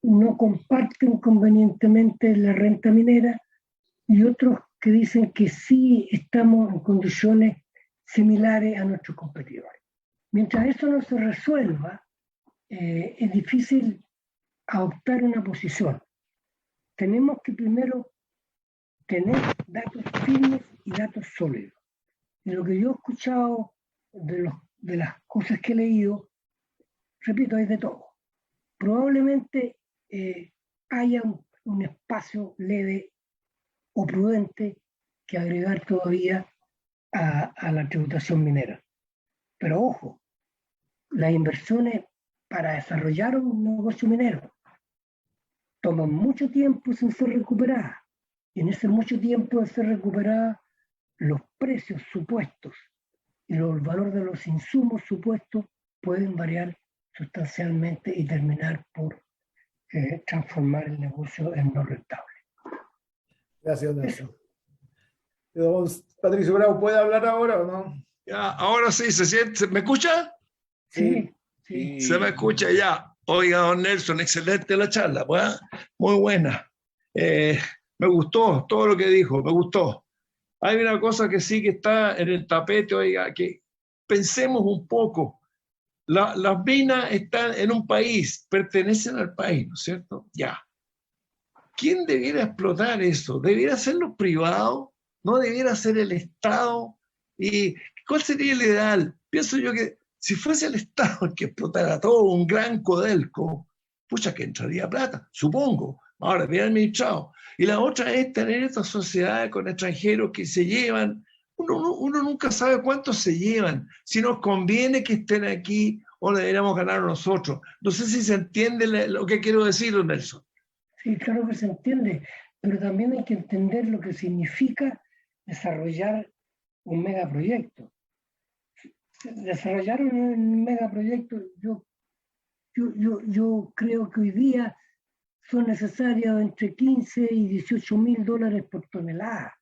no comparten convenientemente la renta minera, y otros que dicen que sí estamos en condiciones similares a nuestros competidores. Mientras eso no se resuelva, es difícil adoptar una posición. Tenemos que primero tener datos firmes y datos sólidos. Y lo que yo he escuchado de las cosas que he leído, repito, hay de todo. Probablemente haya un espacio leve o prudente que agregar todavía a la tributación minera. Pero ojo, las inversiones para desarrollar un negocio minero toman mucho tiempo sin ser recuperadas. Y en ese mucho tiempo de ser recuperadas, los precios supuestos y el valor de los insumos supuestos pueden variar sustancialmente y terminar por transformar el negocio en no rentable. Gracias, Nelson. Patricio Grau, ¿puede hablar ahora o no? Ya, ahora sí, ¿se siente? ¿Me escucha? Sí. Se me escucha ya. Oiga, don Nelson, excelente la charla, pues, muy buena. Me gustó todo lo que dijo, me gustó. hay una cosa que sí que está en el tapete, oiga, que pensemos un poco. Las minas están en un país, pertenecen al país, ¿no es cierto? Ya. ¿Quién debiera explotar eso? ¿Debiera ser los privados? ¿No debiera ser el Estado? ¿Y cuál sería el ideal? Pienso yo que si fuese el Estado el que explotara todo un gran Codelco, pucha que entraría plata, supongo, ahora bien administrado. Y la otra es tener estas sociedades con extranjeros que se llevan, uno nunca sabe cuántos se llevan, si nos conviene que estén aquí o deberíamos ganar nosotros. No sé si se entiende lo que quiero decir, don Nelson. Sí, claro que se entiende, pero también hay que entender lo que significa desarrollar un megaproyecto. Desarrollar un megaproyecto, yo creo que hoy día son necesarios entre 15 y 18 mil dólares por tonelada.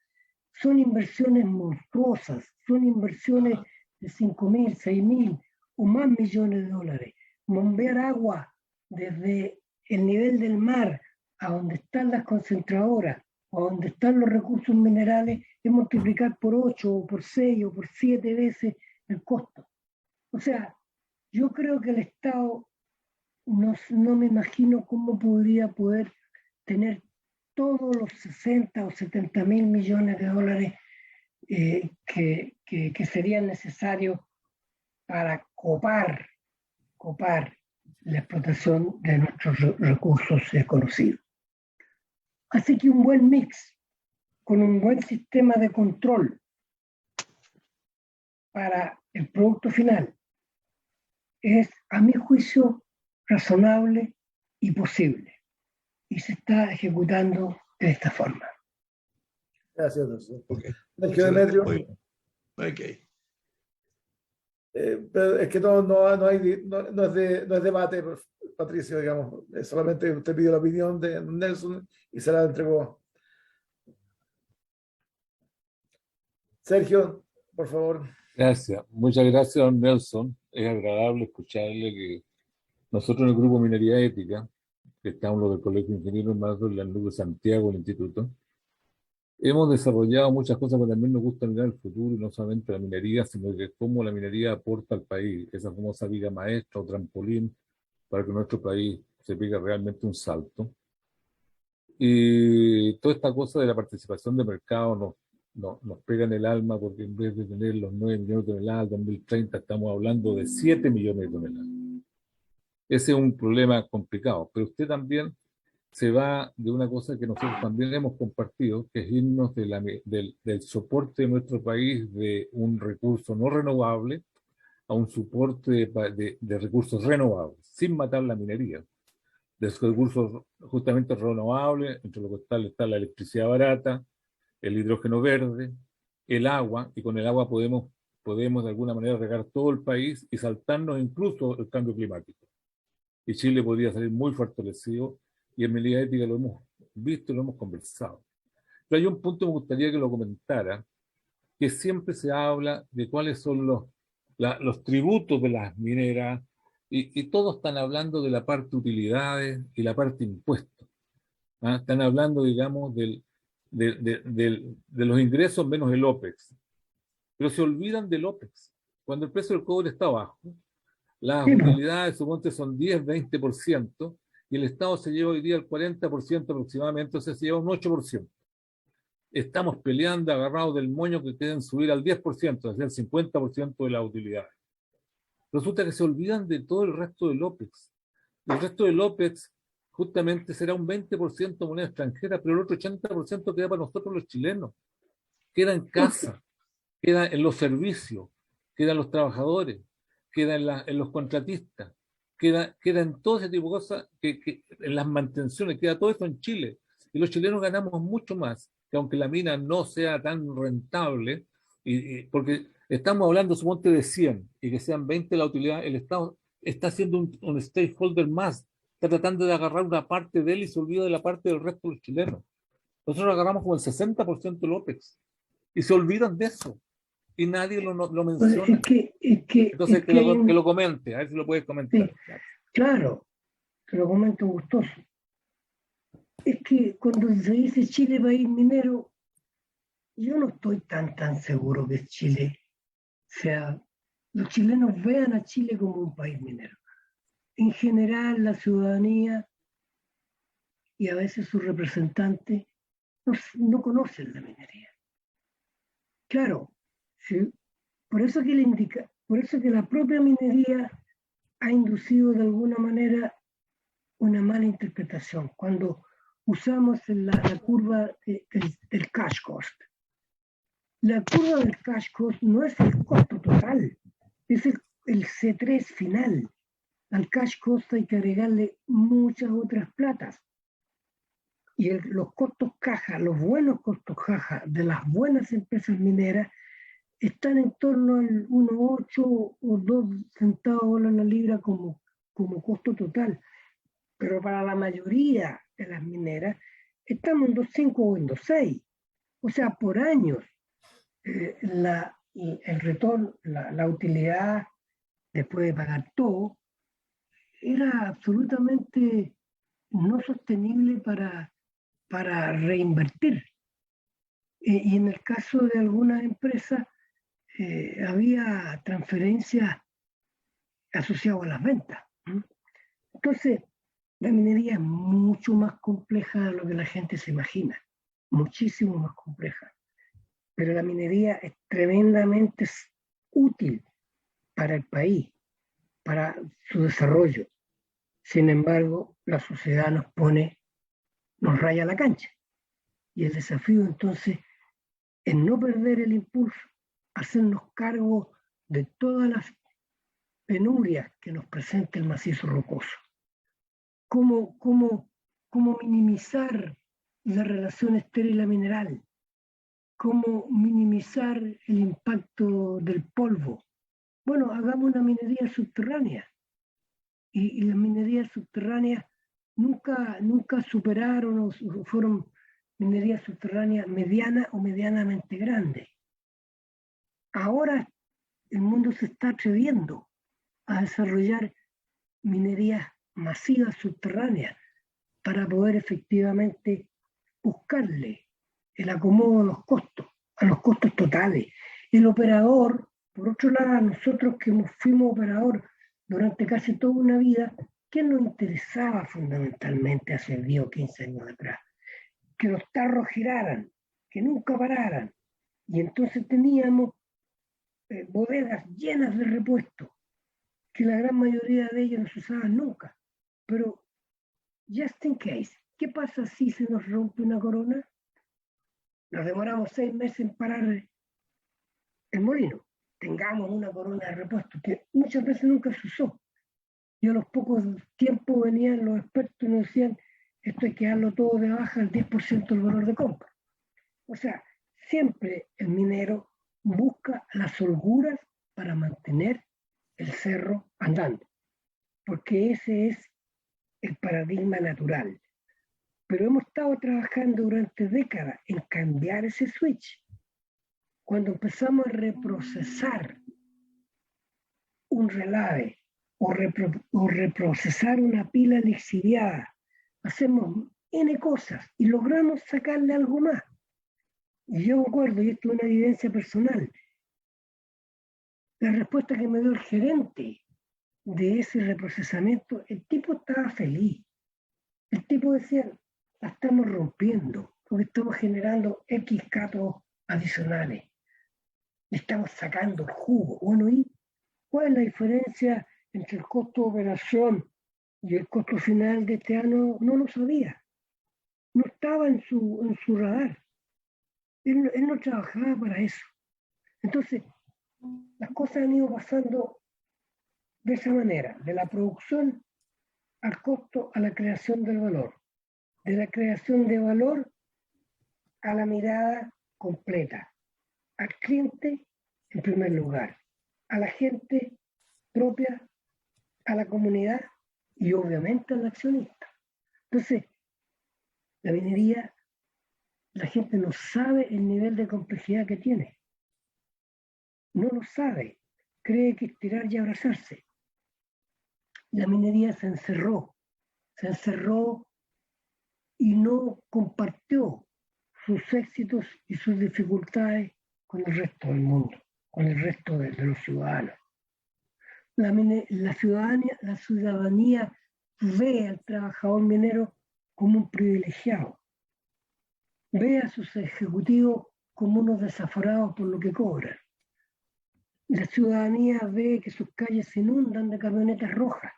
Son inversiones monstruosas, son inversiones de 5 mil, 6 mil o más millones de dólares. Bombear agua desde el nivel del mar a donde están las concentradoras o donde están los recursos minerales es multiplicar por 8 o por 6 o por 7 veces el costo. O sea, yo creo que el Estado no me imagino cómo podría poder tener todos los 60 o 70 mil millones de dólares que serían necesarios para copar la explotación de nuestros recursos conocidos. Así que un buen mix, con un buen sistema de control para el producto final, es, a mi juicio, razonable y posible. Y se está ejecutando de esta forma. Gracias, Nelson. Okay. Sergio Demetrio. Okay. Pero es que no es debate, Patricio, digamos. Es solamente usted pidió la opinión de Nelson y se la entregó. Sergio, por favor. Gracias. Muchas gracias, don Nelson. Es agradable escucharle que nosotros en el Grupo Minería Ética, que estamos los del Colegio de Ingenieros más de la nube Santiago, el Instituto, hemos desarrollado muchas cosas, pero también nos gusta mirar el futuro, y no solamente la minería, sino que cómo la minería aporta al país, esa famosa viga maestra o trampolín para que nuestro país se pegue realmente un salto. Y toda esta cosa de la participación de mercado nos pega en el alma, porque en vez de tener los 9 millones de toneladas en 2030, estamos hablando de 7 millones de toneladas. Ese es un problema complicado, pero usted también se va de una cosa que nosotros también hemos compartido, que es irnos del soporte de nuestro país de un recurso no renovable a un soporte de recursos renovables, sin matar la minería. De esos recursos justamente renovables, entre lo que está la electricidad barata, el hidrógeno verde, el agua, y con el agua podemos de alguna manera regar todo el país y saltarnos incluso el cambio climático. Y Chile podría salir muy fortalecido, y en Minería Ética lo hemos visto y lo hemos conversado. Pero hay un punto que me gustaría que lo comentara, que siempre se habla de cuáles son los tributos de las mineras, y todos están hablando de la parte utilidades y la parte impuestos. ¿Ah? Están hablando, digamos, de los ingresos menos el OPEX. Pero se olvidan del OPEX. Cuando el precio del cobre está bajo, las utilidades suponte son 10-20%, y el Estado se lleva hoy día el 40% aproximadamente, o sea, se lleva un 8%. Estamos peleando, agarrados del moño, que quieren subir al 10%, es decir, el 50% de las utilidades. Resulta que se olvidan de todo el resto del OPEX. El resto del OPEX justamente será un 20% moneda extranjera, pero el otro 80% queda para nosotros los chilenos. Queda en casa, queda en los servicios, queda en los trabajadores, queda en los contratistas, queda en todo ese tipo de cosas, que en las mantenciones, queda todo eso en Chile. Y los chilenos ganamos mucho más, que aunque la mina no sea tan rentable, porque estamos hablando, suponte, de 100, y que sean 20 la utilidad, el Estado está haciendo un stakeholder más, está tratando de agarrar una parte de él y se olvida de la parte del resto de los chilenos. Nosotros agarramos como el 60% del OPEX, y se olvidan de eso, y nadie lo menciona. Entonces, que lo comente, a ver si lo puedes comentar. Sí, claro, te lo comento gustoso. Es que cuando se dice Chile país minero, yo no estoy tan seguro que Chile sea, los chilenos vean a Chile como un país minero. En general, la ciudadanía y a veces sus representantes no conocen la minería. Claro, sí, por eso que la propia minería ha inducido de alguna manera una mala interpretación. Cuando usamos la curva del cash cost. La curva del cash cost no es el costo total, es el C3 final. Al cash cost hay que agregarle muchas otras platas. Y los costos caja, los buenos costos caja de las buenas empresas mineras están en torno al 1,8 o 2 centavos la libra como costo total. Pero para la mayoría de las mineras estamos en 2,5 o en 2,6. O sea, por años el retorno, la utilidad después de pagar todo, era absolutamente no sostenible para reinvertir. Y en el caso de algunas empresas había transferencias asociadas a las ventas. Entonces, la minería es mucho más compleja de lo que la gente se imagina, muchísimo más compleja. Pero la minería es tremendamente útil para el país, para su desarrollo. Sin embargo, la sociedad nos raya la cancha. Y el desafío entonces es no perder el impulso, hacernos cargo de todas las penurias que nos presenta el macizo rocoso. Cómo minimizar la relación estéril-mineral, cómo minimizar el impacto del polvo. Bueno, hagamos una minería subterránea. Y las minerías subterráneas nunca superaron o fueron minerías subterráneas medianas o medianamente grandes. Ahora el mundo se está atreviendo a desarrollar minerías masivas subterráneas para poder efectivamente buscarle el acomodo a los costos totales. El operador, por otro lado, nosotros que fuimos operador durante casi toda una vida, ¿qué nos interesaba fundamentalmente hace 10 o 15 años atrás? Que los tarros giraran, que nunca pararan. Y entonces teníamos bodegas llenas de repuestos, que la gran mayoría de ellas no se usaban nunca. Pero, just in case, ¿qué pasa si se nos rompe una corona? Nos demoramos 6 meses en parar el molino. Tengamos una corona de repuesto que muchas veces nunca se usó. Y a los pocos tiempos venían los expertos y nos decían, esto hay que darlo todo de baja al 10% del valor de compra. O sea, siempre el minero busca las holguras para mantener el cerro andando, porque ese es el paradigma natural. Pero hemos estado trabajando durante décadas en cambiar ese switch. Cuando empezamos a reprocesar un relave o reprocesar una pila lixiviada, hacemos N cosas y logramos sacarle algo más. Y yo me acuerdo, y esto es una evidencia personal, la respuesta que me dio el gerente de ese reprocesamiento, el tipo estaba feliz. El tipo decía, la estamos rompiendo, porque estamos generando X catos adicionales. Le estamos sacando el jugo. Bueno, ¿y cuál es la diferencia entre el costo de operación y el costo final de este año? No lo sabía. No estaba en su radar. Él no trabajaba para eso. Entonces, las cosas han ido pasando de esa manera, de la producción al costo a la creación del valor, de la creación de valor a la mirada completa, al cliente en primer lugar, a la gente propia, a la comunidad y obviamente al accionista. Entonces, la minería, la gente no sabe el nivel de complejidad que tiene. No lo sabe, cree que es tirar y abrazarse. La minería se encerró y no compartió sus éxitos y sus dificultades con el resto del mundo, con el resto de los ciudadanos. La ciudadanía ve al trabajador minero como un privilegiado, ve a sus ejecutivos como unos desaforados por lo que cobran. La ciudadanía ve que sus calles se inundan de camionetas rojas,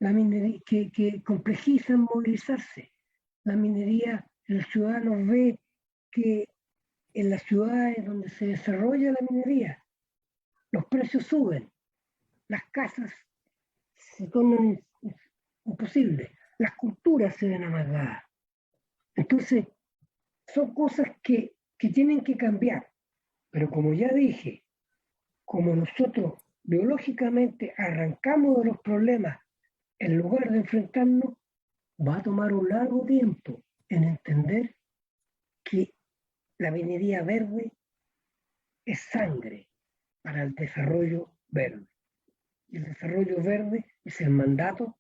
la minería, que complejizan movilizarse. La minería, el ciudadano ve que en las ciudades donde se desarrolla la minería, los precios suben, las casas se tornan imposibles, las culturas se ven amargadas. Entonces, son cosas que tienen que cambiar. Pero como ya dije, como nosotros biológicamente arrancamos de los problemas en lugar de enfrentarnos, va a tomar un largo tiempo en entender que la minería verde es sangre para el desarrollo verde. Y el desarrollo verde es el mandato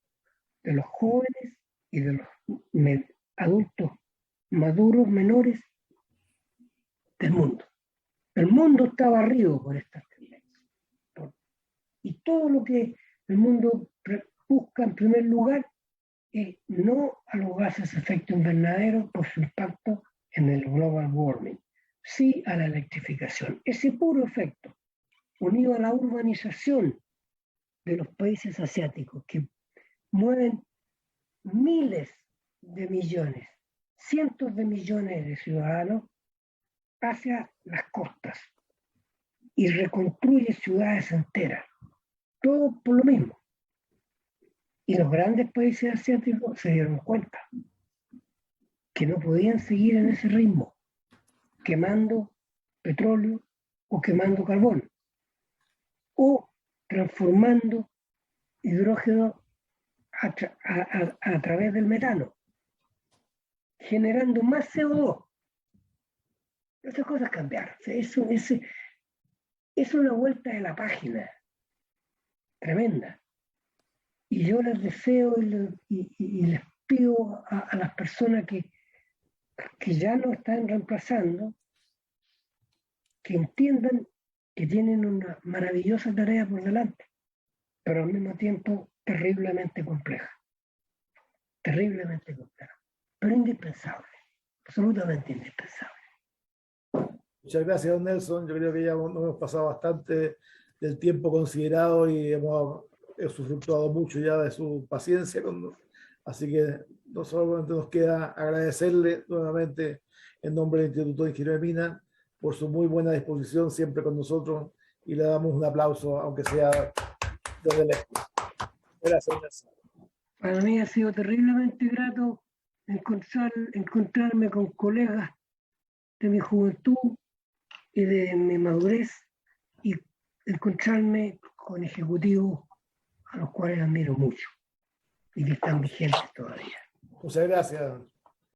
de los jóvenes y de los adultos maduros menores del mundo. El mundo está barrido por estas tendencias. Y todo lo que el mundo busca en primer lugar es no a los gases de efecto invernadero por su impacto en el global warming, sí a la electrificación. Ese puro efecto, unido a la urbanización de los países asiáticos que mueven miles de millones, cientos de millones de ciudadanos hacia las costas y reconstruye ciudades enteras, todo por lo mismo. Y los grandes países asiáticos se dieron cuenta que no podían seguir en ese ritmo, quemando petróleo o quemando carbón, o transformando hidrógeno a través del metano, generando más CO2. Esas cosas cambiaron. Eso es una vuelta de la página tremenda. Y yo les deseo y les pido a las personas que ya no están reemplazando, que entiendan que tienen una maravillosa tarea por delante, pero al mismo tiempo terriblemente compleja, pero indispensable, absolutamente indispensable. Muchas gracias, don Nelson. Yo creo que ya nos hemos pasado bastante del tiempo considerado y hemos usufructuado mucho ya de su paciencia. Así que no solamente nos queda agradecerle nuevamente en nombre del Instituto de Ingeniería de Minas por su muy buena disposición siempre con nosotros y le damos un aplauso, aunque sea desde lejos. Gracias, Nelson. Para mí ha sido terriblemente grato encontrarme con colegas de mi juventud y de mi madurez y encontrarme con ejecutivos a los cuales admiro mucho y que están vigentes todavía. Muchas gracias.